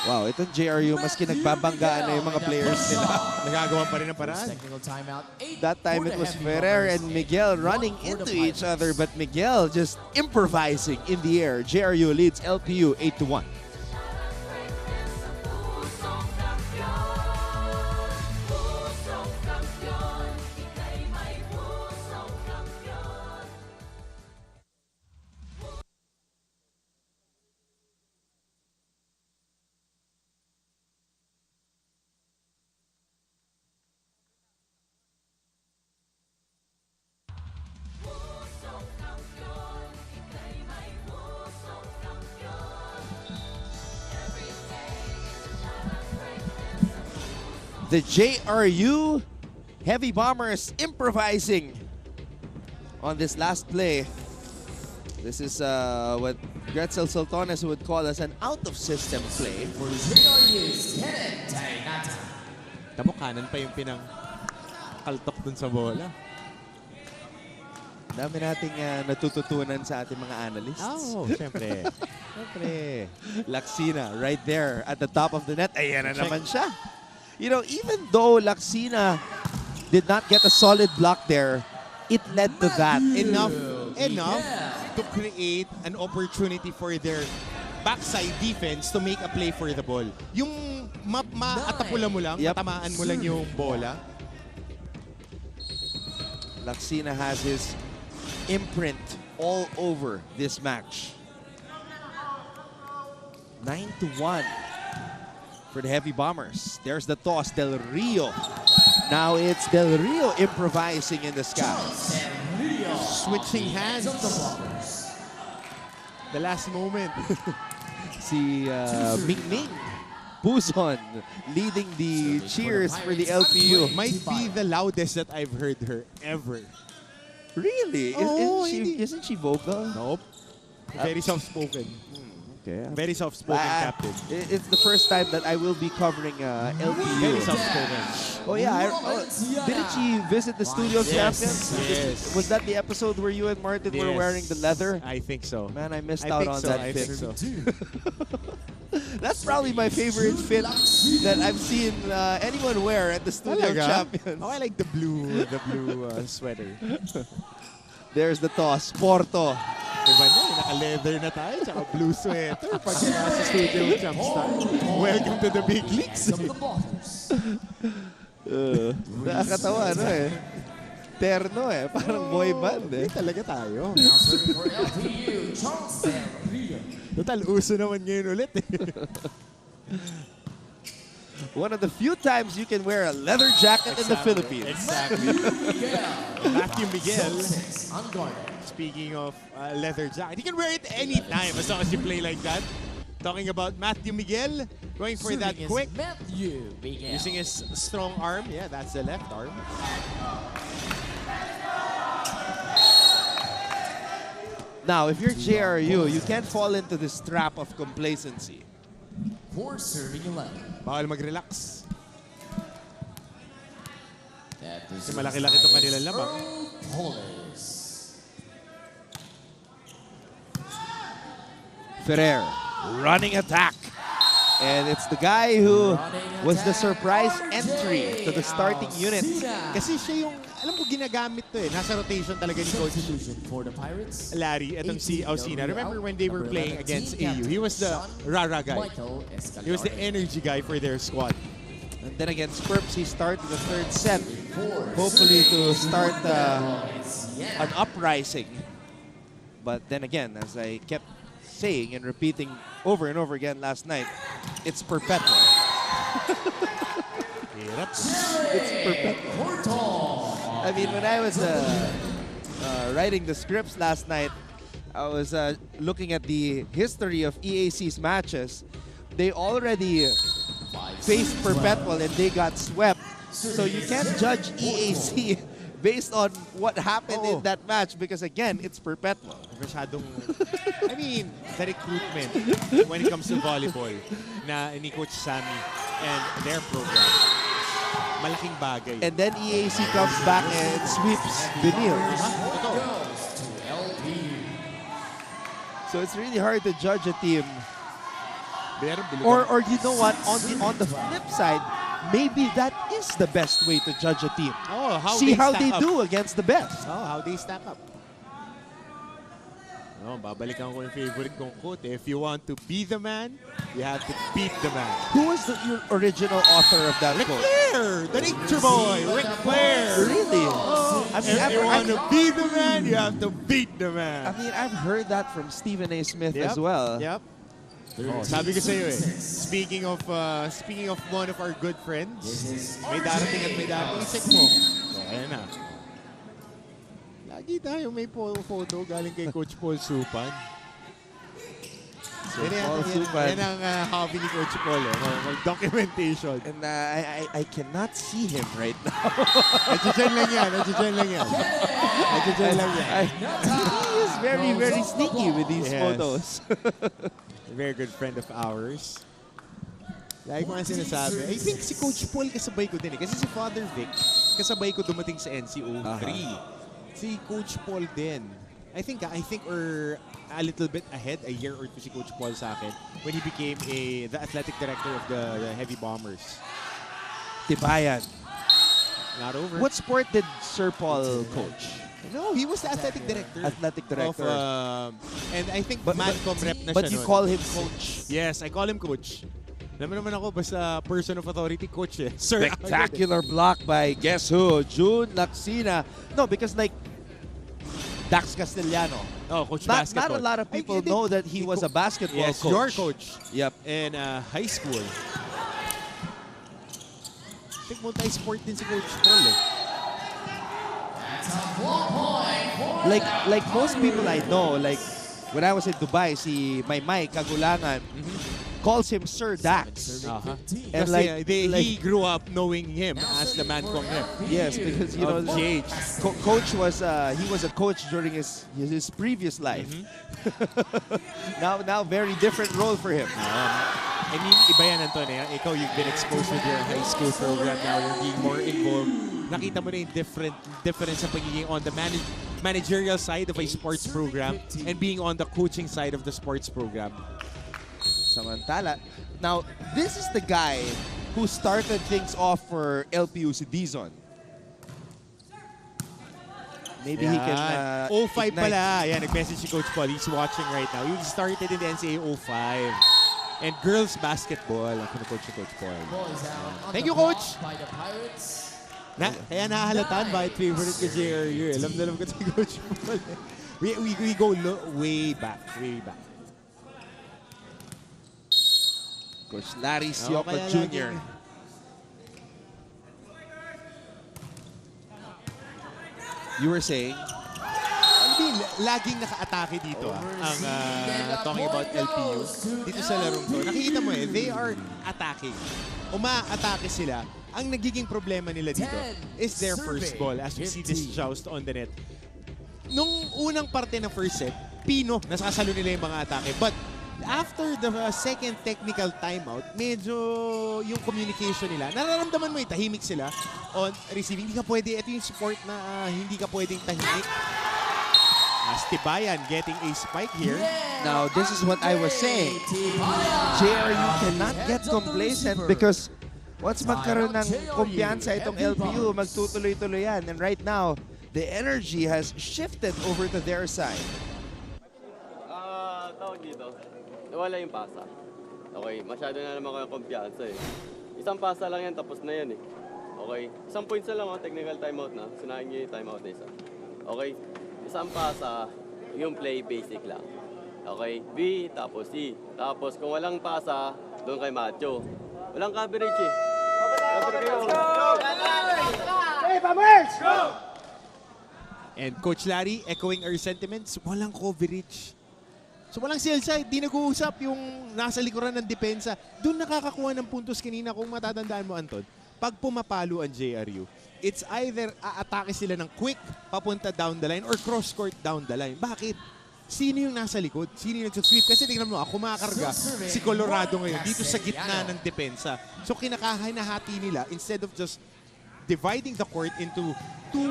Wow, itong JRU, maski nagbabanggaan na yung mga players nila. Nagagawa pa rin ang paraan. That time it was Ferrer and Miguel running into each other, but Miguel just improvising in the air. JRU leads LPU 8-1. The JRU Heavy Bombers improvising on this last play. This is what Gretzel Sultanes would call as an out-of-system play. For JRU's Kenneth Tainata. Tamo, kanan pa yung kaltok dun sa bola. Dami nating natututunan sa ating mga analysts. Oh, syempre. Syempre. Laksina right there at the top of the net. Ayan na naman siya. You know, even though Laksina did not get a solid block there, it led to that. Enough to create an opportunity for their backside defense to make a play for the ball. Yung maatapula mo lang, matamaan mo lang yung bola. Laksina has his imprint all over this match. 9-1 for the Heavy Bombers. There's the toss, Del Rio. Now it's Del Rio improvising in the sky. Switching hands. The last moment. Si Ming Ming Puson leading the cheers for the LPU. Might be the loudest that I've heard her ever. Really? Oh, isn't she vocal? Nope. Very soft-spoken. Okay. Very soft-spoken captain. It's the first time that I will be covering LPU. Very soft-spoken. Oh yeah, didn't she visit the studio of champions? Yes. Was that the episode where you and Martin were wearing the leather? I think so. Man, I missed out on that fit. I think so. That's probably my favorite fit that I've seen anyone wear at the studio of champions. Oh, I like the blue sweater. There's the toss, Porto. Diba na, naka-leather na tayo, tsaka blue sweater pag nasa studio of champs tayo. Welcome to the big leagues. Nakakatawa, ano eh. Terno eh, parang boy band eh. Talaga tayo. Total, uso naman ngayon ulit eh. One of the few times you can wear a leather jacket in the Philippines. Exactly. Matthew Miguel, speaking of leather jacket, you can wear it anytime as long as you play like that. Talking about Matthew Miguel, going for that quick. Using his strong arm. Yeah, that's the left arm. Now, if you're JRU, you can't fall into this trap of complacency. For serving 11. Bawal mag-relax. Kasi malaki-laki itong kanilang labang. Ferrer, running attack. And it's the guy who was the surprise entry to the starting unit. Kasi siya yung, alam ko ginagamit to eh. Nasa rotation talaga ni Coach For the Pirates, Larry, itong si Ausina. Remember when they were playing against AU? He was the rara guy. He was the energy guy for their squad. And then against Sperps, he started the third set. Hopefully to start an uprising. But then again, as I kept saying and repeating over and over again last night, it's perpetual. It's perpetual. I mean, when I was writing the scripts last night, I was looking at the history of EAC's matches. They already faced perpetual and they got swept. So you can't judge EAC based on what happened in that match because, again, it's perpetual. I mean, the recruitment when it comes to volleyball ni Coach Sammy and their program, malaking bagay. And then EAC comes back and sweeps Benil. So it's really hard to judge a team. Or you know what? On the flip side, maybe that is the best way to judge a team. See how they do against the best. How they stack up. Babalikan ko yung favorite kong quote. If you want to be the man, you have to beat the man. Who was your original author of that quote? Flair, the nature boy, Ric Flair. Really? If you want to be the man, you have to beat the man. I mean, I've heard that from Stephen A. Smith as well. Yep. Sabi ko sa'yo eh, speaking of one of our good friends, may darating at may darating. Isip mo. Ayan na. Lagi tayo may photo galing kay Coach Paul Supan. Sir Paul Supan. Yan ang hobby ni Coach Paul. Mag-documentation. And I cannot see him right now. Nadyan lang yan. He is very, very sneaky with these photos. A very good friend of ours. Lagi ko nga sinasabi, I think si Coach Paul kasabay ko din eh. Kasi si Father Vic, kasabay ko dumating sa NCAA 3. Si Coach Paul din. I think we're a little bit ahead, a year or two si Coach Paul sa akin when he became the athletic director of the Heavy Bombers. Tibayan. Not over. What sport did Sir Paul coach? No, he was the athletic director. Athletic director. And I think Mancom rep na siya. But you call him coach? Yes, I call him coach. Alam mo naman ako, basta person of authority, coach eh. Sir, spectacular block by guess who? June Laxina. No, because like Dax Castellano. Oh, coach basketball. Not a lot of people know that he was a basketball coach. Yes, your coach. Yep. In high school. I think multi-sport din si Coach Paul eh. Like most people I know, like when I was in Dubai, si Maymay Kagulangan calls him Sir Dax. And he grew up knowing him as the Mancom rep. Yes, because you know, coach was he was a coach during his previous life. Now very different role for him. I mean, iba yan, Antonio. Ikaw, you've been exposed with your high school program now. You're being more involved. Nakita mo na yung difference sa pagiging on the managerial side of a sports program and being on the coaching side of the sports program. Samantala. Now, this is the guy who started things off for LPU, si Dizon. Maybe he can 05 pala. Yan, nag-message si Coach Paul. He's watching right now. He started in the NCAA 05. And girls basketball. Ako na coach si Coach Paul. Thank you, Coach! Kaya nahahalataan bakit favorite ko JRU. Alam na alam ko si Coach Paul. We go way back. Coach Larry Sioka Jr. You were saying? Laging naka-atake dito ang talking about LPU. Dito sa larong to. Nakikita mo they are attacking. Uma-atake sila. Ang nagiging problema nila dito is their first ball as we see this joust on the net. Nung unang parte ng first set, nasasalo nila yung mga atake. But after the second technical timeout, medyo yung communication nila, nararamdaman mo tahimik sila on receiving. Hindi ka pwede, ito yung support na hindi ka pwedeng tahimik. Tibayan getting a spike here. Now, this is what I was saying. JRU cannot get complacent because once magkaroon ng kumpiyansa itong LPU, magtutuloy-tuloy yan. And right now, the energy has shifted over to their side. Tawag dito, nawala yung pasa. Okay, masyado na naman kayo kumpiyansa eh. Isang pasa lang yan, tapos na yan eh. Okay, isang points na lang technical timeout na. Sinahin nyo yung timeout na isa. Okay, isang pasa, yung play basic lang. Okay, B, tapos C. Tapos kung walang pasa, doon kay Macho. Walang coverage eh. Hey, Bombers! Go! And Coach Larry, echoing our sentiments, walang coverage. So walang sell side, di nag-uusap yung nasa likuran ng depensa. Doon nakakakuha ng puntos kanina kung matatandaan mo, Anton. Pag pumapalo ang JRU, it's either aatake sila ng quick papunta down the line or cross-court down the line. Bakit? Sino yung nasa likod? Sino yung nagsusweep? Kasi tingnan mo, kumakarga si Colorado ngayon dito sa gitna ng depensa. So kinakahinahati nila, instead of just dividing the court into two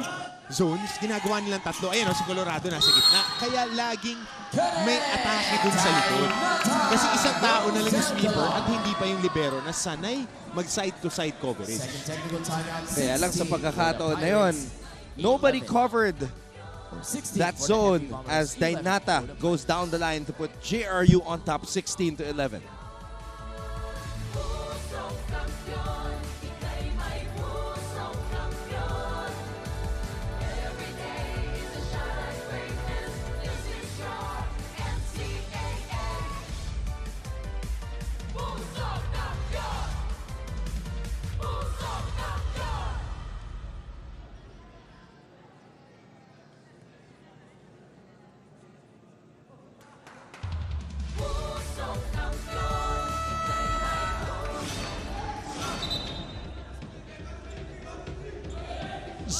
zones, ginagawa nilang tatlo. Ayan si Colorado nasa gitna. Kaya laging may atake dun sa likod. Kasi isang tao na lang yung sweeper at hindi pa yung libero na sanay mag-side-to-side coverage. Kaya lang sa pagkakataon na yun, nobody covered that zone as Dainata goes down the line to put JRU on top 16-11.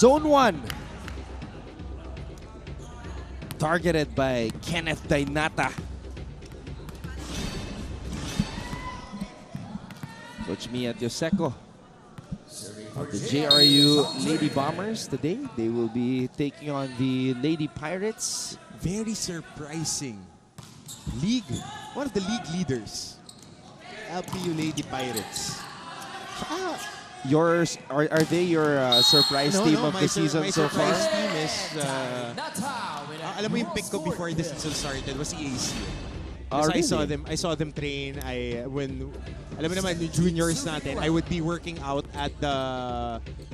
Zone 1. Targeted by Kenneth Dainata. Coach Mia Dioseco of the JRU Lady Bombers today. They will be taking on the Lady Pirates. Very surprising. League, one of the league leaders. LPU Lady Pirates. Yours are they your surprise team of the season so far? My surprise team is alam mo yung pick ko before the season started was EAC. Because Really? I saw them train. Alam mo naman, yung juniors natin, I would be working out at the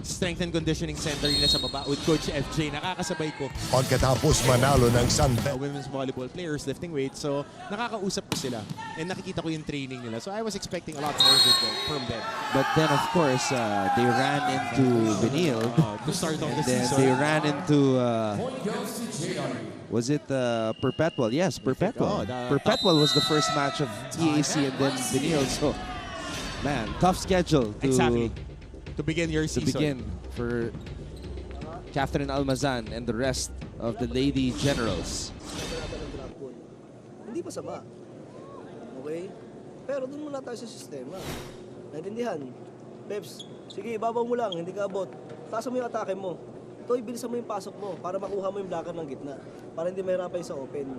strength and conditioning center nila sa baba with Coach FJ. Nakakasabay ko. Pagkatapos manalo ng Sunbelt. Women's volleyball players lifting weights. So, nakakausap ko sila. And nakikita ko yung training nila. So, I was expecting a lot more from them. But then, of course, they ran into Benil. To start off the then season. they ran into... was it Perpetual? Yes, Perpetual. Perpetual was the first match of EAC and then Benil. So, man, tough schedule to begin your season. To begin for Catherine Almazan and the rest of the Lady Generals. Hindi masama. Okay? Pero dun muna tayo sa sistema. Naintindihan? Peps, sige, ibabaw mo lang, hindi ka abot. Taas mo yung atake mo. Toy, bilisan mo yung pasok mo para makuha mo yung blocker ng gitna. Para hindi mahirapan sa open.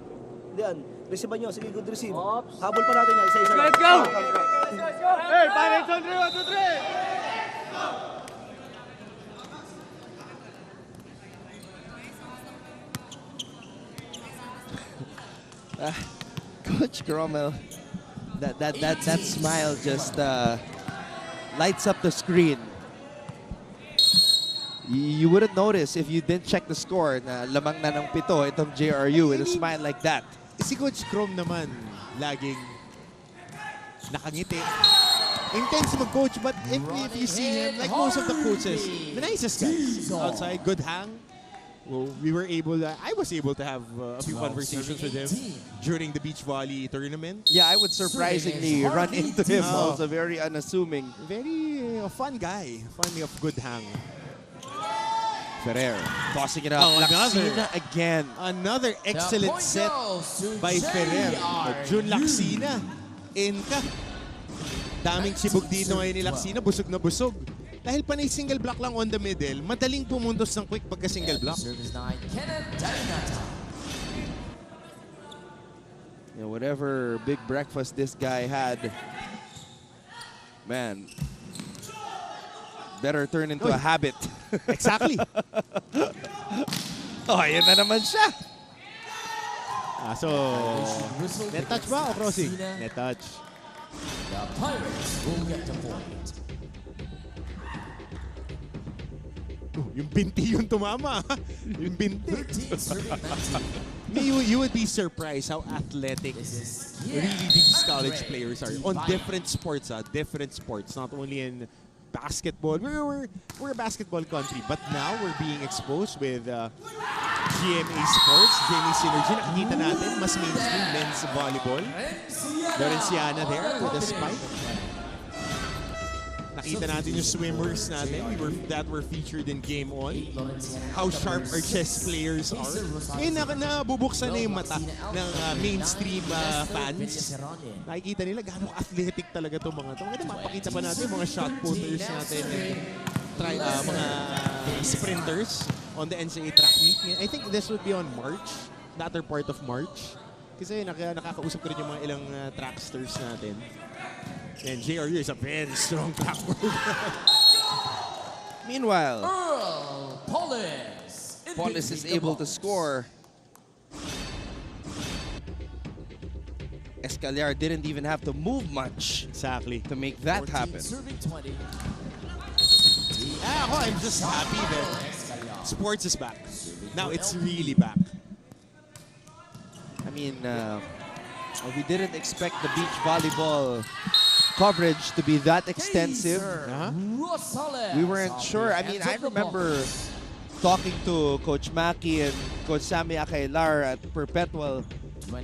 Diyan, receive nyo. Sige, good receive. Habol pa natin yan. Isa-isa. Let's go! Hey, Pirates on 3, 1, 2, 3! Coach Cromwell, that smile just lights up the screen. You wouldn't notice if you didn't check the score na lamang na ng 7 itong JRU with a smile like that. Si Coach Crom naman, laging nakangiti. Intense mag-coach, but if you see him, like most of the coaches, the nicest guys outside, good hang. Well, I was able to have a few conversations with him during the beach volley tournament. Yeah, I would surprisingly run into him. Also very unassuming. Very fun guy. Funny of good hang. Ferrer tossing it up. Laksina again. Another excellent set by Ferrer. Jun Laksina. Enka. Daming sibog dito ngayon ni Laksina. Busog na busog. Dahil panay single block lang on the middle, madaling pumuntos ng quick pagka single block. Yeah, whatever big breakfast this guy had, man, better turn into a habit. Exactly. Oh, yan na naman siya. So, net touch ba o crossing? Net touch. The Pirates will get the point. Yung binti yung tumama. Yung binti. You would be surprised how athletic really these college players are. On different sports, different sports. Not only in basketball. We're a basketball country, but now we're being exposed with GMA Sports, GMA Synergy. Nakikita natin, mas mainstream men's volleyball. Lorenciana there with a spike. Nakita natin yung swimmers natin that were featured in Game On. How sharp our chess players are. Ngayon nabubuksan na yung mata ng mainstream fans. Nakikita nila gano'ng athletic talaga itong mga ito. Maganda mapakita pa natin mga shot putters natin and mga sprinters on the NCAA track meet. I think this would be on March, latter part of March. Kasi nakakausap ko rin yung mga ilang tracksters natin. And JRU is a very strong backward. Meanwhile, Paulus is able to score. Escaliar didn't even have to move much to make that happen. I'm just happy that sports is back. Now it's really back. I mean, we didn't expect the beach volleyball coverage to be that extensive. We weren't sure. I mean, I remember talking to Coach Maki and Coach Sammy Akailar at Perpetual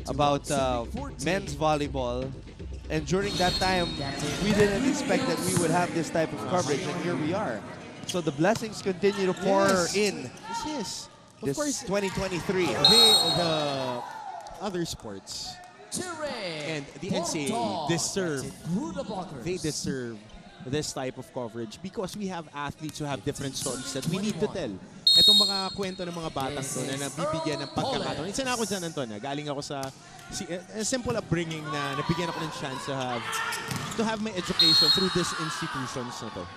about men's volleyball. And during that time, we didn't expect that we would have this type of coverage, and here we are. So the blessings continue to pour in. Yes. Of This course, 2023. the other sports and the NCAA deserve this type of coverage because we have athletes who have different stories that we need to tell. Itong mga kwento ng mga batang to na nabibigyan ng pagkakataon. Isa na ako dyan, Anton. Galing ako sa simple upbringing na nabigyan ako ng chance to have my education through these institutions na to.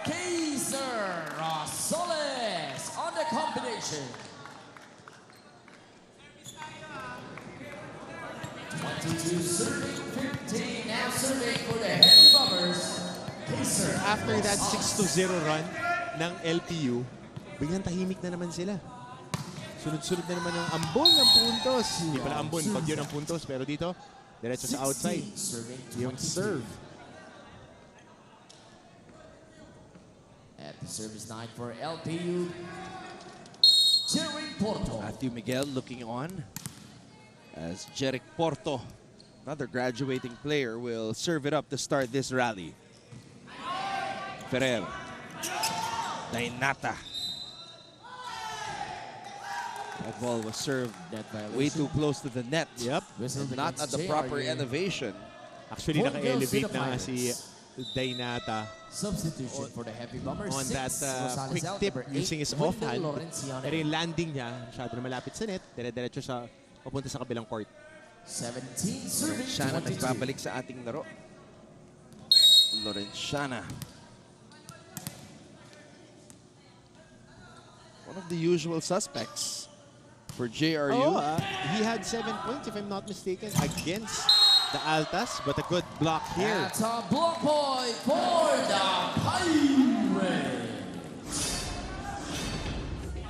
Kaiser Rosoles on the combination. 22 serving, 15 now serving for the heavy bombers. Kaiser. After that 6-0 run ng LPU, biglang tahimik na naman sila. Sunod-sunod na naman ang ambon ng puntos. Hindi pala ambon pag yun ang puntos, pero dito, diretso sa outside. Yung serve. At the service line for LPU, Jeric Porto. Matthew Miguel looking on as Jeric Porto, another graduating player, will serve it up to start this rally. Ferrer. Dainata. That ball was served way too close to the net. Yep. Not at the proper elevation. Actually, naka-elevate na si Dainata. Substitution for the heavy bombers. On that quick tip using his offhand. Pero yung landing niya, masyado na malapit sa net. Dire-diretso sa papunta sa kabilang court. 17 serving, Lorenciana nagbabalik sa ating laro. Lorenciana. One of the usual suspects for JRU. Oh, he had 7 points, if I'm not mistaken, against the Altas, but a good block here. That's a block point for the Pirates.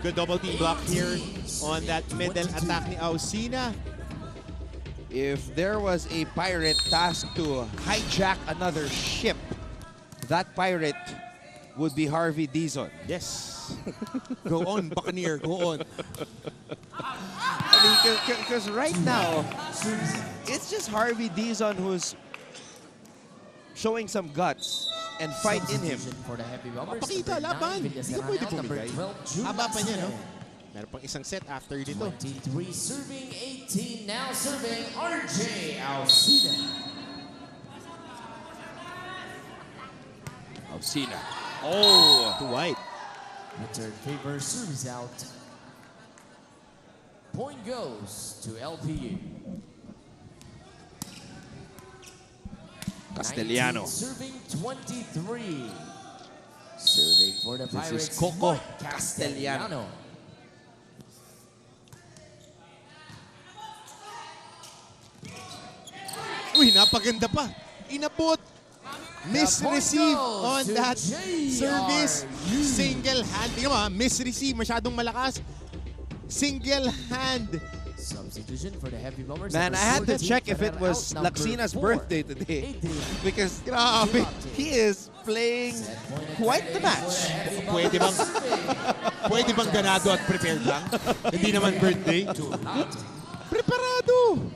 Good double team block here on that middle attack ni Ausina. If there was a pirate tasked to hijack another ship, that pirate would be Harvey Dizon. Yes. Go on, Buccaneer, go on. I mean, because right now, it's just Harvey Dizon who's showing some guts and fight in him. Pakita, laban. Hindi ka pwede bumigay. Haba pa niya, no? Meron pang isang set after dito. 23 serving, 18 now serving, RJ Alcina. Alcina. Oh! To white. Return favor, service out. Point goes to LPU. Castellano. Serving 23. Serving for the Pirates. This is Coco Mike Castellano. Uy, napaganda pa. Inabot. Misreceive on that service. Single hand. Tingnan mo, misreceive. Masyadong malakas. Single hand. Substitution for the heavy bombers. Man, I had to check if it was Laxina's birthday today. Because grabe, he is playing quite the match. Pwede bang ganado at prepared lang? Hindi naman birthday. Preparado.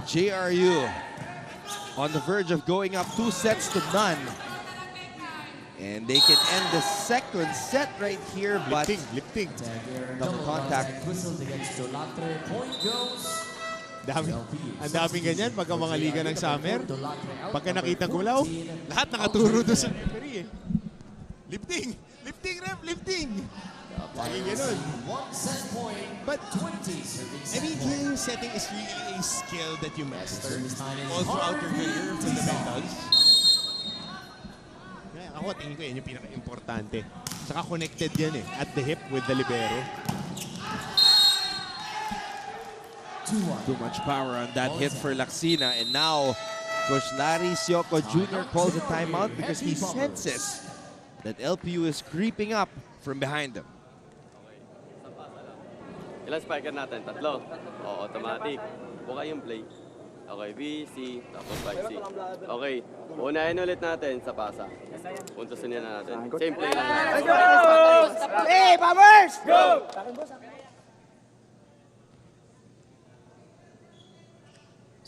JRU on the verge of going up 2-0. And they can end the second set right here, but lifting. Double contact. Ang daming ganyan pagka mga liga ng summer. Pagka nakita gulaw, lahat nakaturo doon sa referee. Lifting! Lifting, ref! Lifting! Laging ganun. But, I mean, yung setting is really a skill that you master all throughout your career, fundamentals. Ako, tingin ko yan yung pinaka-importante. Saka connected yan eh, at the hip with the libero. Too much power on that hit for Laxina. And now, Coach Larry Sioco Jr. calls a timeout because he senses that LPU is creeping up from behind them. Ilan spiker natin? 3. O, automatic. Buka yung play. Okay, B, C, tapos 5C. Okay, unahin ulit natin sa pasa. Puntusin niya na natin. Same play lang natin. Hey, Bombers! Go!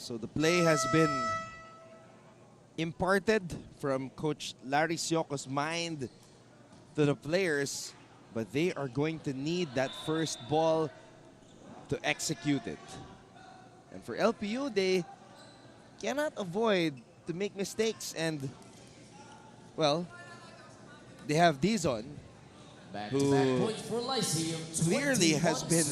So the play has been imparted from Coach Larry Sioco's mind to the players, but they are going to need that first ball to execute it. And for LPU, they cannot avoid to make mistakes, and well, they have Dizon, who clearly has been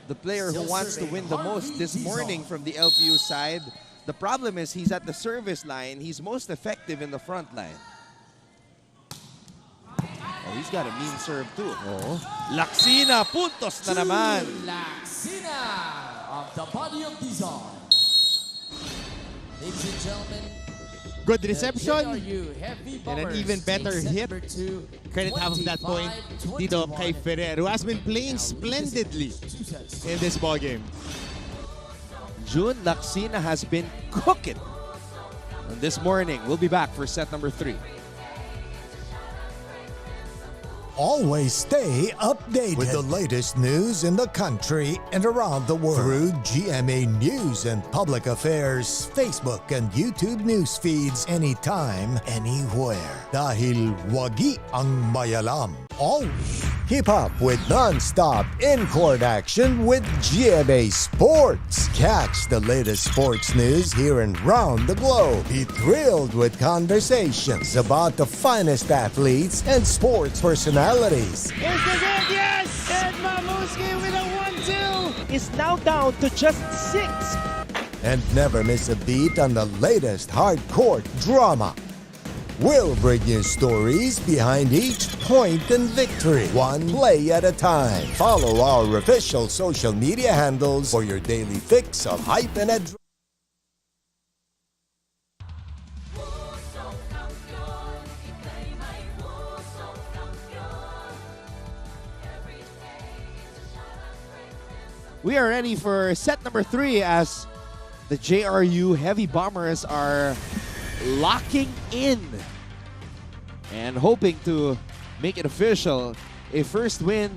the player who wants to win the most this morning from the LPU side. The problem is he's at the service line. He's most effective in the front line. Oh, he's got a mean serve too. Oh. Laksina, puntos na naman. Laksina of the body of Dizon. Ladies and gentlemen, good reception Heavy and an Bombers even better take set hit. number 2, Credit half of that point dito kay Ferrer, who has been playing splendidly in this ball game. June Laksina has been cooking this morning. We'll be back for set number 3. Always stay updated with the latest news in the country and around the world through GMA News and Public Affairs Facebook and YouTube news feeds anytime, anywhere. Dahil wagi ang mayalam. Always keep up with non-stop in-court action with GMA Sports. Catch the latest sports news here and round the globe. Be thrilled with conversations about the finest athletes and sports personalities. Here's the game, yes! And Mamuski with a 1-2 is now down to just 6. And never miss a beat on the latest hard-court drama. We'll bring you stories behind each point and victory, one play at a time. Follow our official social media handles for your daily fix of hype and adrenaline. We are ready for set number 3 as the JRU Heavy Bombers are locking in and hoping to make it official, a first win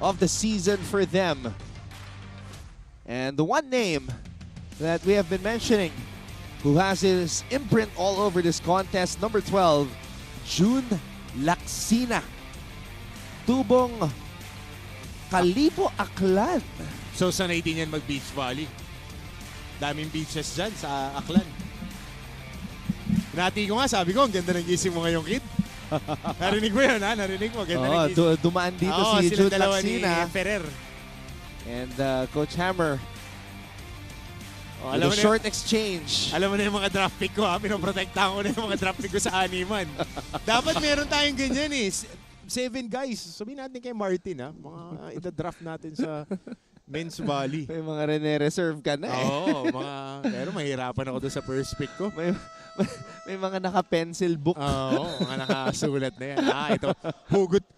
of the season for them. And the one name that we have been mentioning who has his imprint all over this contest, number 12, June Laksina, tubong Kalibo, Aklan. So sanay din yan mag-beach volley. Daming beaches dyan sa Aklan. Nati ko nga, sabi ko, ang ganda ng gising mo ngayong kid. Narinig mo yun, ha? Narinig mo, ganda ng gising. Dumaan dito si June Laksina. Ni Ferrer. And Coach Hammer. With a short exchange. Alam mo na yung mga draft pick ko, ha? Pinoprotektahan ko na yung mga draft pick ko sa animan. Dapat meron tayong ganyan, eh. 7 guys. Sabihin natin kay Martin, ha? Mga ita-draft natin sa men's volley. May mga rene-reserve ka na, eh. Oo, pero mahirapan ako doon sa first pick ko. May mga naka-pencil book. Oo, mga nakasulat na yan. Ito,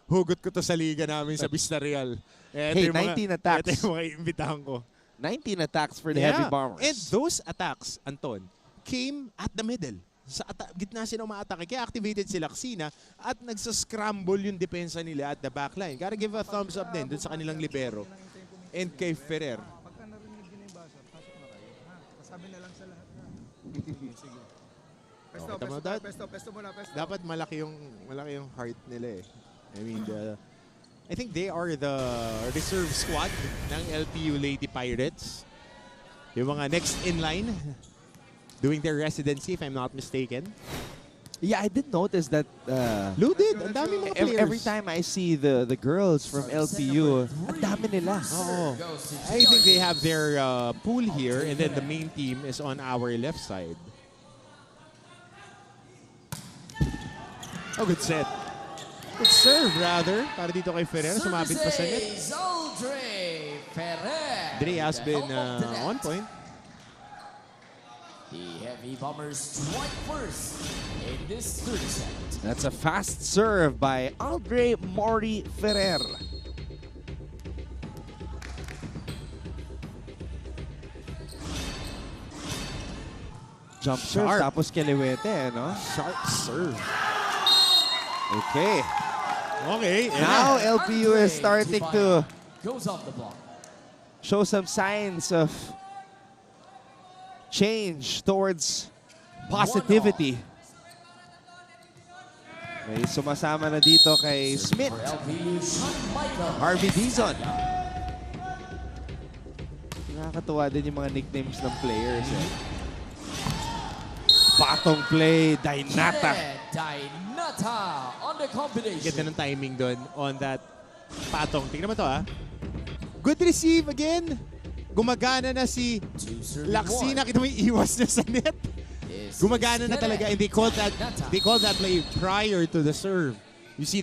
hugot ko to sa liga namin sa Vista Real. Hey, 19 attacks. Ito yung mga imbitahan ko. 19 attacks for the Heavy Bombers. And those attacks, Anton, came at the middle. Sa gitna sila umaatake. Kaya activated si Laksina at nagsascramble yung depensa nila at the backline. Gotta give a thumbs up din dun sa kanilang libero. And kay Ferrer. Pagka narinig nyo na yung basa, pasok na kayo. Pasabi na lang sa lahat. Sige. Pesto muna. Dapat malaki yung heart nila, eh. I mean, I think they are the reserve squad ng LPU Lady Pirates. Yung mga next in line doing their residency, if I'm not mistaken. Yeah, I did notice that Lou did. Ang dami mga players. Every time I see the girls from LPU, ang dami nila. Oh, I think they have their pool here, and then the main team is on our left side. Oh, good set. Good serve, rather. Para dito kay Ferrer. Sumabit pa sa net. Dre has been on point. The Heavy Bombers strike first in this third set. That's a fast serve by Aldre Mori Ferrer. Jump serve, tapos kaliwete, no? Sharp serve. Okay. Okay. Now LPU is starting to goes off the block. Show some signs of change towards positivity. May sumasama na dito kay Smith. Harvey Dizon. Nakakatuwa din yung mga nicknames ng players. Patong play, Dainata. Dainata on the combination. Ganda ng timing doon on that patong. Tingnan mo to Good receive again. Gumagana na si Laksina. Kita mo yung iwas niya sa net. Gumagana na talaga, and they called that play prior to the serve. You see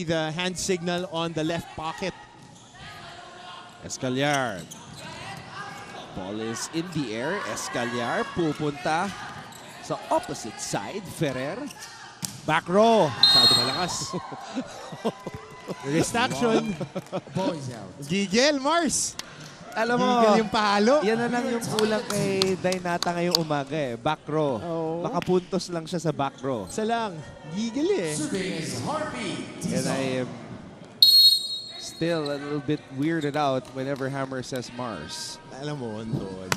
the hand signal on the left pocket. Escaliar. Ball is in the air. Escaliar pupunta sa opposite side. Ferrer. Back row. Masyado malakas. Wrist action. Gigel, Mars. Alam mo, Gigel yung palo. Yan na lang yung kulang kay Dainata ngayong umaga Back row. Makapuntos lang siya sa back row. Isa lang. Gigel And I am still a little bit weirded out whenever Hammer says Mars. Alam mo, Anton,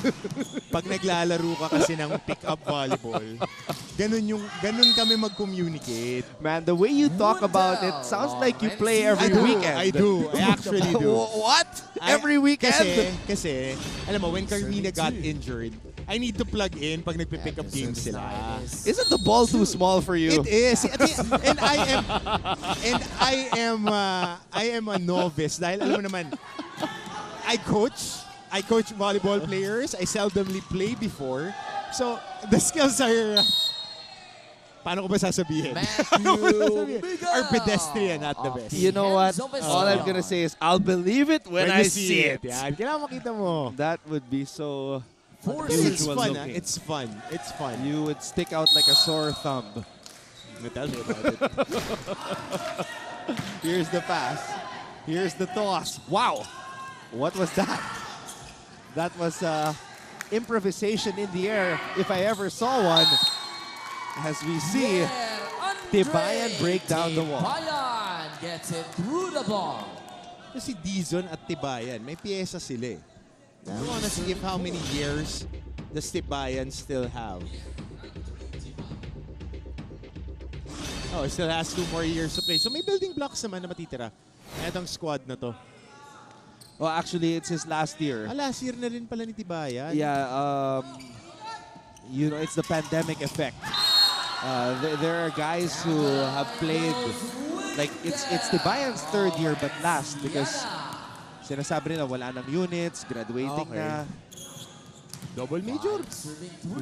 pag naglalaro ka kasi ng pick-up volleyball, ganun kami mag-communicate. Man, the way you talk about it sounds like you play every weekend. I do. I actually do. What? Every weekend? Kasi, alam mo, when Carmina got injured, I need to plug in pag nagpipick up games sila. Isn't the ball too small for you? It is. And I am a novice dahil alam mo naman, I coach volleyball players. I seldomly play before. So, the skills are... Paano ko ba sasabihin? Are pedestrian at the best. You know what? All I'm gonna say is, I'll believe it when I see it. Yan. Kailangan makita mo. That would be so It's fun. looking. It's fun. It's fun. You would stick out like a sore thumb. Tell me about it. Here's the pass. Here's the toss. Wow! What was that? That was improvisation in the air, if I ever saw one. As we see, Tibayan break down the wall. Tibayan gets it through the ball. Kasi Dizon at Tibayan, may piyesa sila I want to see how many years does Tibayan still have. Oh, it still has 2 more years to play. So may building blocks naman na matitira. Etong squad na to. Well, actually, it's his last year. Last year na rin pala ni Tibayan. Yeah, you know, it's the pandemic effect. There are guys who have played, like, it's Tibayan's 3rd year but last because sinasabi nila wala ng units, graduating na. Double major.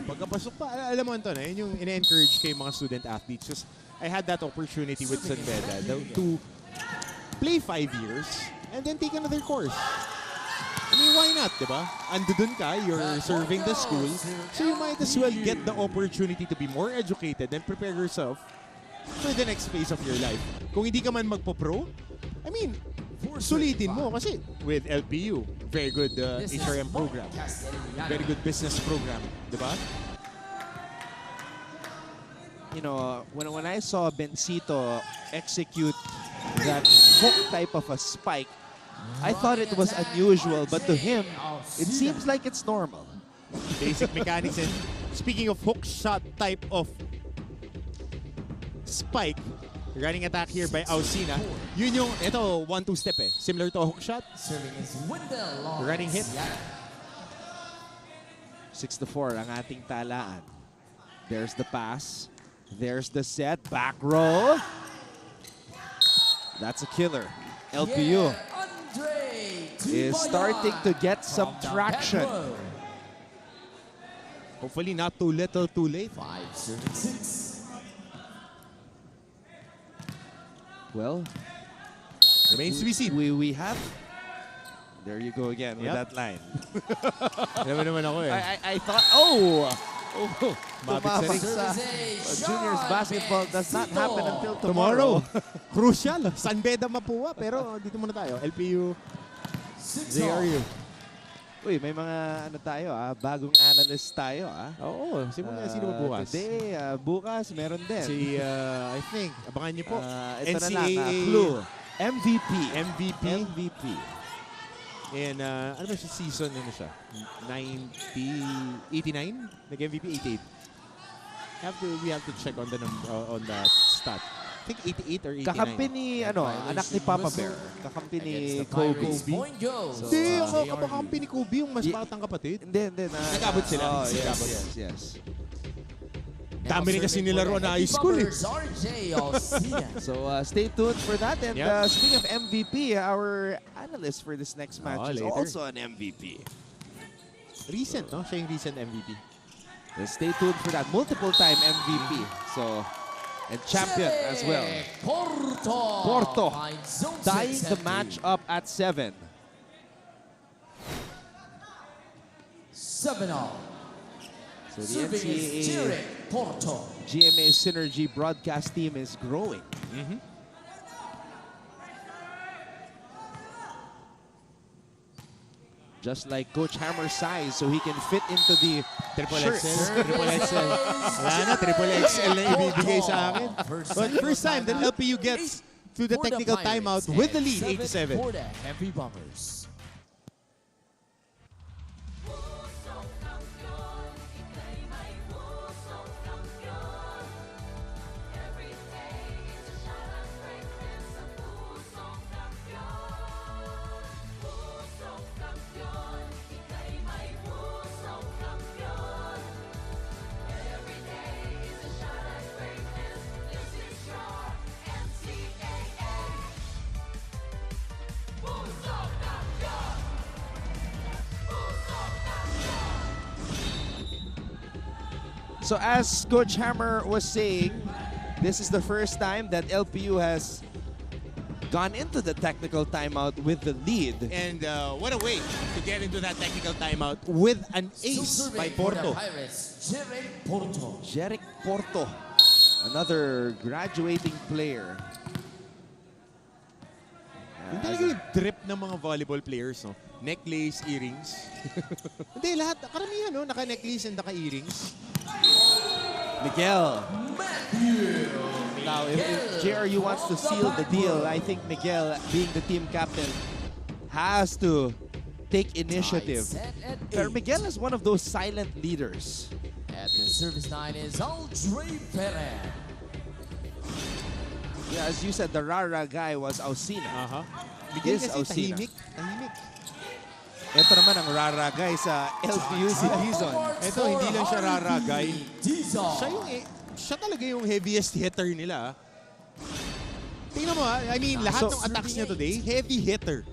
Pagkapasok pa, alam mo Anton, yun yung ina-encourage kay mga student athletes. Just, I had that opportunity with San Beda to play 5 years and then take another course. I mean, why not, diba? Andun ka, you're serving the school, so you might as well get the opportunity to be more educated and prepare yourself for the next phase of your life. Kung hindi ka man magpo-pro, I mean, sulitin mo kasi with LPU, very good HRM program, very good business program, diba? You know, when I saw Bencito execute that hook type of a spike, I thought it was unusual, but to him, it seems like it's normal. Basic mechanics. And speaking of hook shot type of spike, running attack here by Ausina. Yun yung, ito, 1-2 step Similar to a hook shot. Running hit. 6-4 ang ating talaan. There's the pass. There's the set. Back row. That's a killer. LPU is starting to get some traction. Hopefully not too little, too late. 5-6. Well, remains to be seen. We have. There you go again with that line. Naman ako I thought, tumama sa juniors basketball does not happen until tomorrow. Crucial. San Beda Mapua, pero dito muna tayo. LPU, JRU. Uy, may mga ano tayo bagong analyst tayo Oo, sino ba bukas? Today, bukas meron din. Si, I think, abangan niyo po. Ito NCAA na lang, clue. MVP. And ano ba siya season ano siya? 89? Nag-MVP 88. We have to check on the stat. I think 88 or 89. Kakampi ni, anak ni Papa Bear. Kakampi ni Kobe. Hindi, ako kakampi ni Kobe, yung mas batang kapatid. Hindi. Nag-abot sila. Yes. Dami rin kasi nilaro na high school. So stay tuned for that. And speaking of MVP, our analyst for this next match is also an MVP. Recent, no? Siya yung recent MVP. Stay tuned for that. Multiple-time MVP. So, and champion as well. Porto tying the match up at 7. 7-all. So the NCAA GMA Synergy broadcast team is growing. Just like Coach Hammer's size, so he can fit into the Triple shirts. XL. Triple XL. Wala na, Triple XL na ibibigay sa akin. But first time that LPU gets to the technical timeout with the lead, 8-7. For the Heavy Bombers. So as Coach Hammer was saying, this is the first time that LPU has gone into the technical timeout with the lead. And what a way to get into that technical timeout with an ace by Porto. Jeric Porto, another graduating player. Yung talaga yung drip ng mga volleyball players, no? Necklace, earrings. Hindi, lahat. Karamihan, no? Naka-necklace and naka-earrings. Miguel. Now, if JRU wants to seal the deal, I think Miguel, being the team captain, has to take initiative. But Miguel is one of those silent leaders. At the service line is Aldre Perez. Yeah, as you said, the rara guy was Ausina. Miguel Is kasi Ausina. tahimik. Ito naman ang rara guy sa LPU si Dizon. Ito, hindi lang siya rara guy. Siya talaga yung heaviest hitter nila. Tingnan mo I mean, lahat ng attacks niya today, heavy hitter.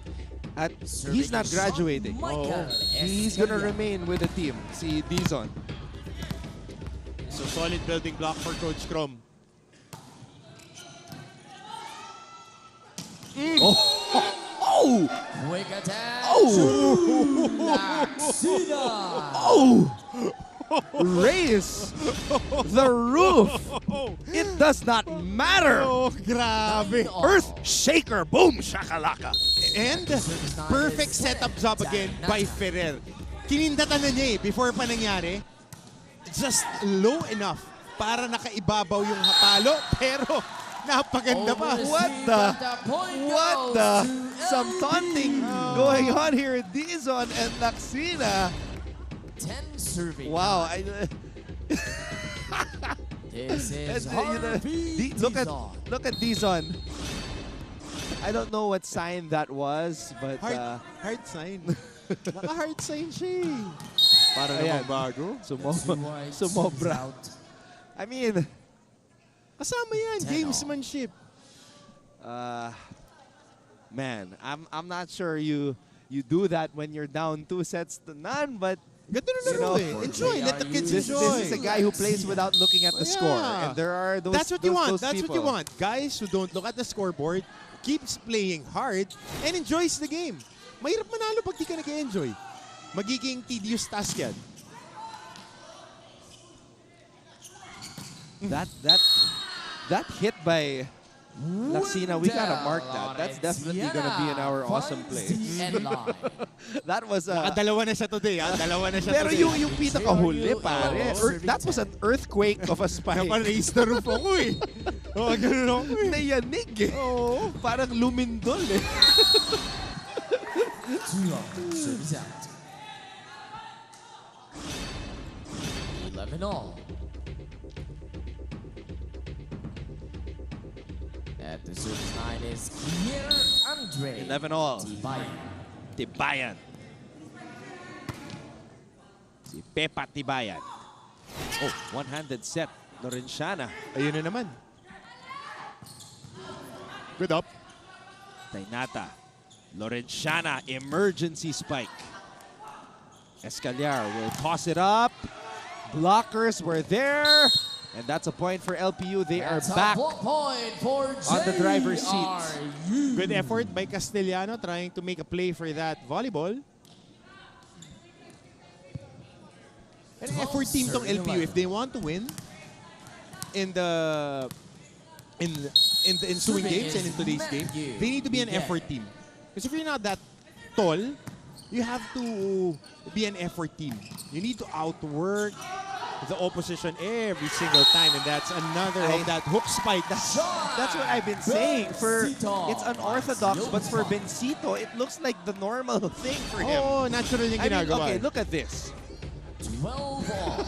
At he's not graduating. He's gonna remain with the team, si Dizon. So solid building block for Coach Crom. Oh! Quick attack. Raise the roof. It does not matter. Grabe. Earth shaker. Boom, shakalaka. And perfect setup job again by Ferrer. Kinindatan na niya before pa nangyari. Just low enough para nakaibabaw yung hapalo. Pero napaganda pa. What the? Some taunting going on here. Dizon and Laxina. 10 serving. Wow. This is Look at Dizon. I don't know what sign that was, but hard sign. Naka-hard sign siya. Para ayan, naman bago. Sumobra. I mean, kasama yan, gamesmanship. Man, I'm not sure you do that when you're down 2-0, but ganda na enjoy. Let the kids enjoy. This is a guy who plays without looking at the score, and there are those. That's what you want. That's what you want. Guys who don't look at the scoreboard, keeps playing hard and enjoys the game. Mahirap manalo pag di ka nag-enjoy. Magiging tedious task yan. That hit by Laxina, we gotta mark that. That's definitely gonna be in our awesome play. That was Dalawa na siya today, Dalawa na siya pero today. yung pinakahuli, pare. That was an earthquake of a spike. Napa-raise the roof ako ganun ako Nayanig Parang lumindol Service out. 11 all. At the service line is Andre. 11 all. Tibayan. Tibayan. Si Pepa Tibayan. Oh, one-handed set. Lorenciana. Ayun na naman. Good up. Tainata. Lorenciana, emergency spike. Escaliar will toss it up. Blockers were there. And that's a point for LPU. They are back on the driver's seat. Good effort by Castellano trying to make a play for that volleyball. An effort team tong LPU. If they want to win in the ensuing games and in today's game, they need to be an effort team. Because if you're not that tall, you have to be an effort team. You need to outwork the opposition every single time, and that's another of that hook spike. That's what I've been saying. It's unorthodox, but for Bencito, it looks like the normal thing for him. Oh, natural yung ginagawa. Okay, look at this. 12 all.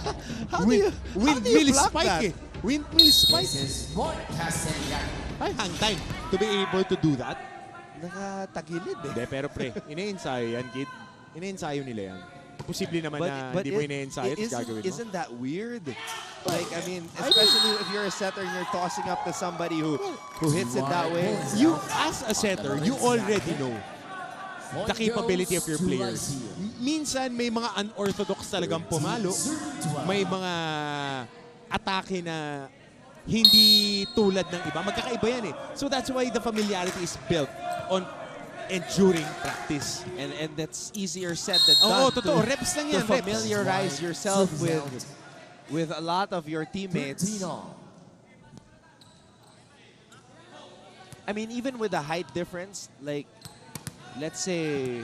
Windmill spike that? Windmill spike. This is Mark Castellano. Ay, hang time to be able to do that. Nakatagilid eh. Hindi, pero pre, ina-ensayo yan, kid. Ina-ensayo nila yan. Posible naman na hindi mo ina-ensayo at gagawin mo. Isn't that weird? Like, I mean, especially if you're a setter and you're tossing up to somebody who hits it that way. You, as a setter, you already know the capability of your players. Minsan, may mga unorthodox talagang pumalo. May mga atake na hindi tulad ng iba. Magkakaiba yan eh. So that's why the familiarity is built on enduring practice. And that's easier said than done. Oo, totoo. Reps lang yan. To familiarize yourself with a lot of your teammates. I mean, even with the height difference, like, let's say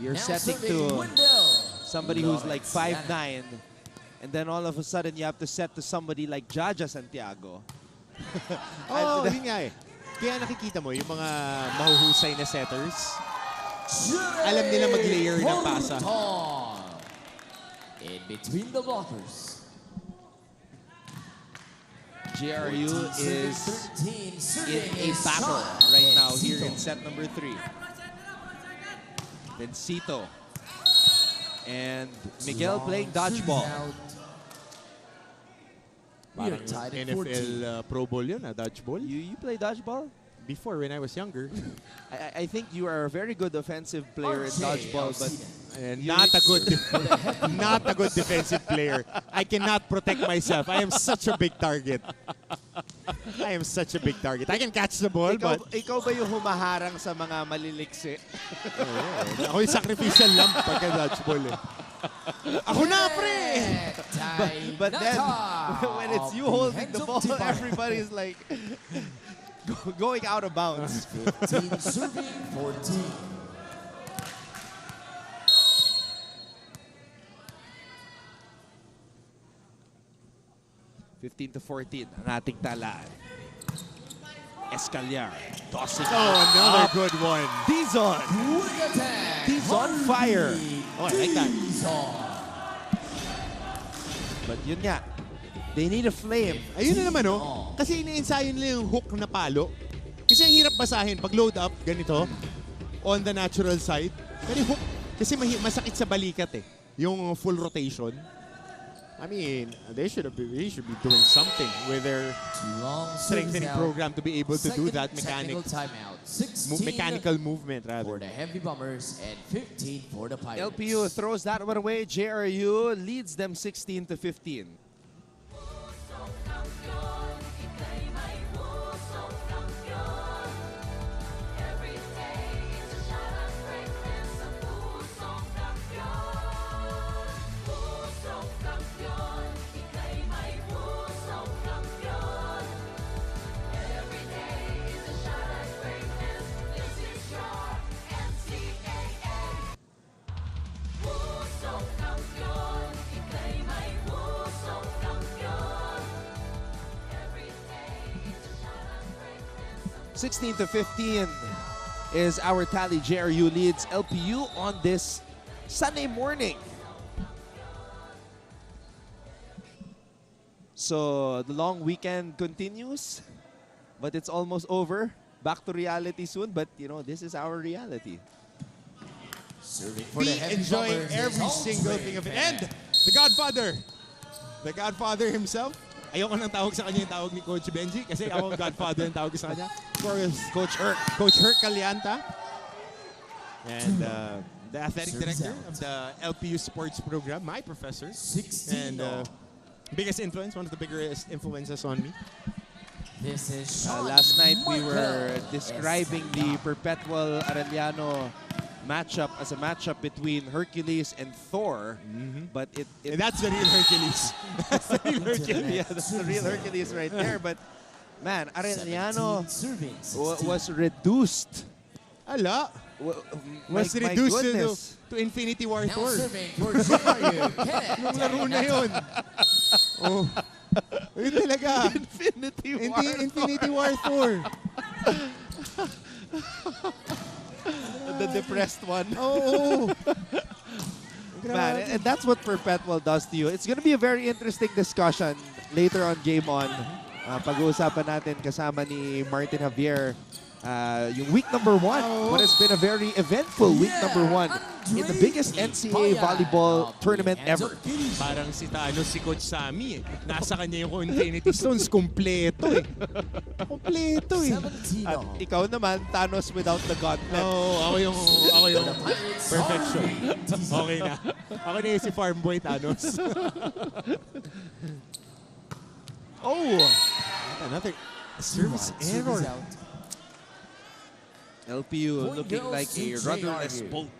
you're setting to somebody who's like 5'9", and then all of a sudden you have to set to somebody like Jaja Santiago. Oh, yun nga eh. Kaya nakikita mo yung mga mahuhusay na setters, alam nila mag-layer ng pasa. In between the blockers. JRU is in a battle right now here in set number 3. Bencito and Miguel playing dodgeball. Parang NFL Pro Bowl yun, dodgeball. You play dodgeball? Before, when I was younger. I think you are a very good offensive player in dodgeball, but not a good defensive player. I cannot protect myself. I am such a big target. I am such a big target. I can catch the ball, but... Ikaw ba yung humaharang sa mga maliliksi? Ako yung sacrificial lamp pagka dodgeball eh. Ako na, pre! But then, when it's you holding the ball, everybody's like going out of bounds. 15 serving 14. (15-14) ang ating talaan. Escaliar tossing. Oh, another good one. Dizon. Dizon fire. Oh, I like that. But yun nga, they need a flame. Ayun na naman, oh. Kasi ina-ensayo nila yung hook na palo. Kasi ang hirap basahin. Pag load up, ganito, on the natural side. Pero hook, kasi masakit sa balikat eh. Yung full rotation. I mean, they should be doing something with their strengthening program to be able to do that mechanical movement rather. For the heavy bombers and 15 for the Pirates. LPU throws that one away. JRU leads them 16-15. (16-15). is our tally. JRU leads LPU on this Sunday morning. So the long weekend continues, but it's almost over. Back to reality soon, but you know, this is our reality. Be enjoying every single thing of it. And the Godfather himself. Ayoko nang tawag sa kanya yung tawag ni Coach Benji kasi ako Godfather ang tawag ko sa kanya. Of course, Coach Herc Calianta. And the athletic director of the LPU sports program, my professor. And biggest influence, one of the biggest influences on me. This is last night we were describing the Perpetual Arellano matchup as a matchup between Hercules and Thor, but and that's the real Hercules. That's the real Hercules. Yeah, that's the real Hercules right there. But man, Arellano was reduced. Ala. Was my reduced to Infinity War Now Thor. serving for JRU, Kenneth. Yung laro na yun. Oh. Yun talaga. Infinity War Thor. The depressed one. Oh. Man, and that's what Perpetual does to you. It's going to be a very interesting discussion later on Game On. Pag-uusapan natin kasama ni Martin Javier yung week number 1. What has been a very eventful week number 1 in the biggest NCAA volleyball tournament ever. Parang si Coach Sammy eh. Nasa kanya yung Infinity Stones, kompleto eh. Kompleto eh. At ikaw naman, Thanos without the gauntlet. Ako yung perfection. Okay na. Ako na yung si Farm Boy Thanos. Another service error. LPU looking like a rudderless boat.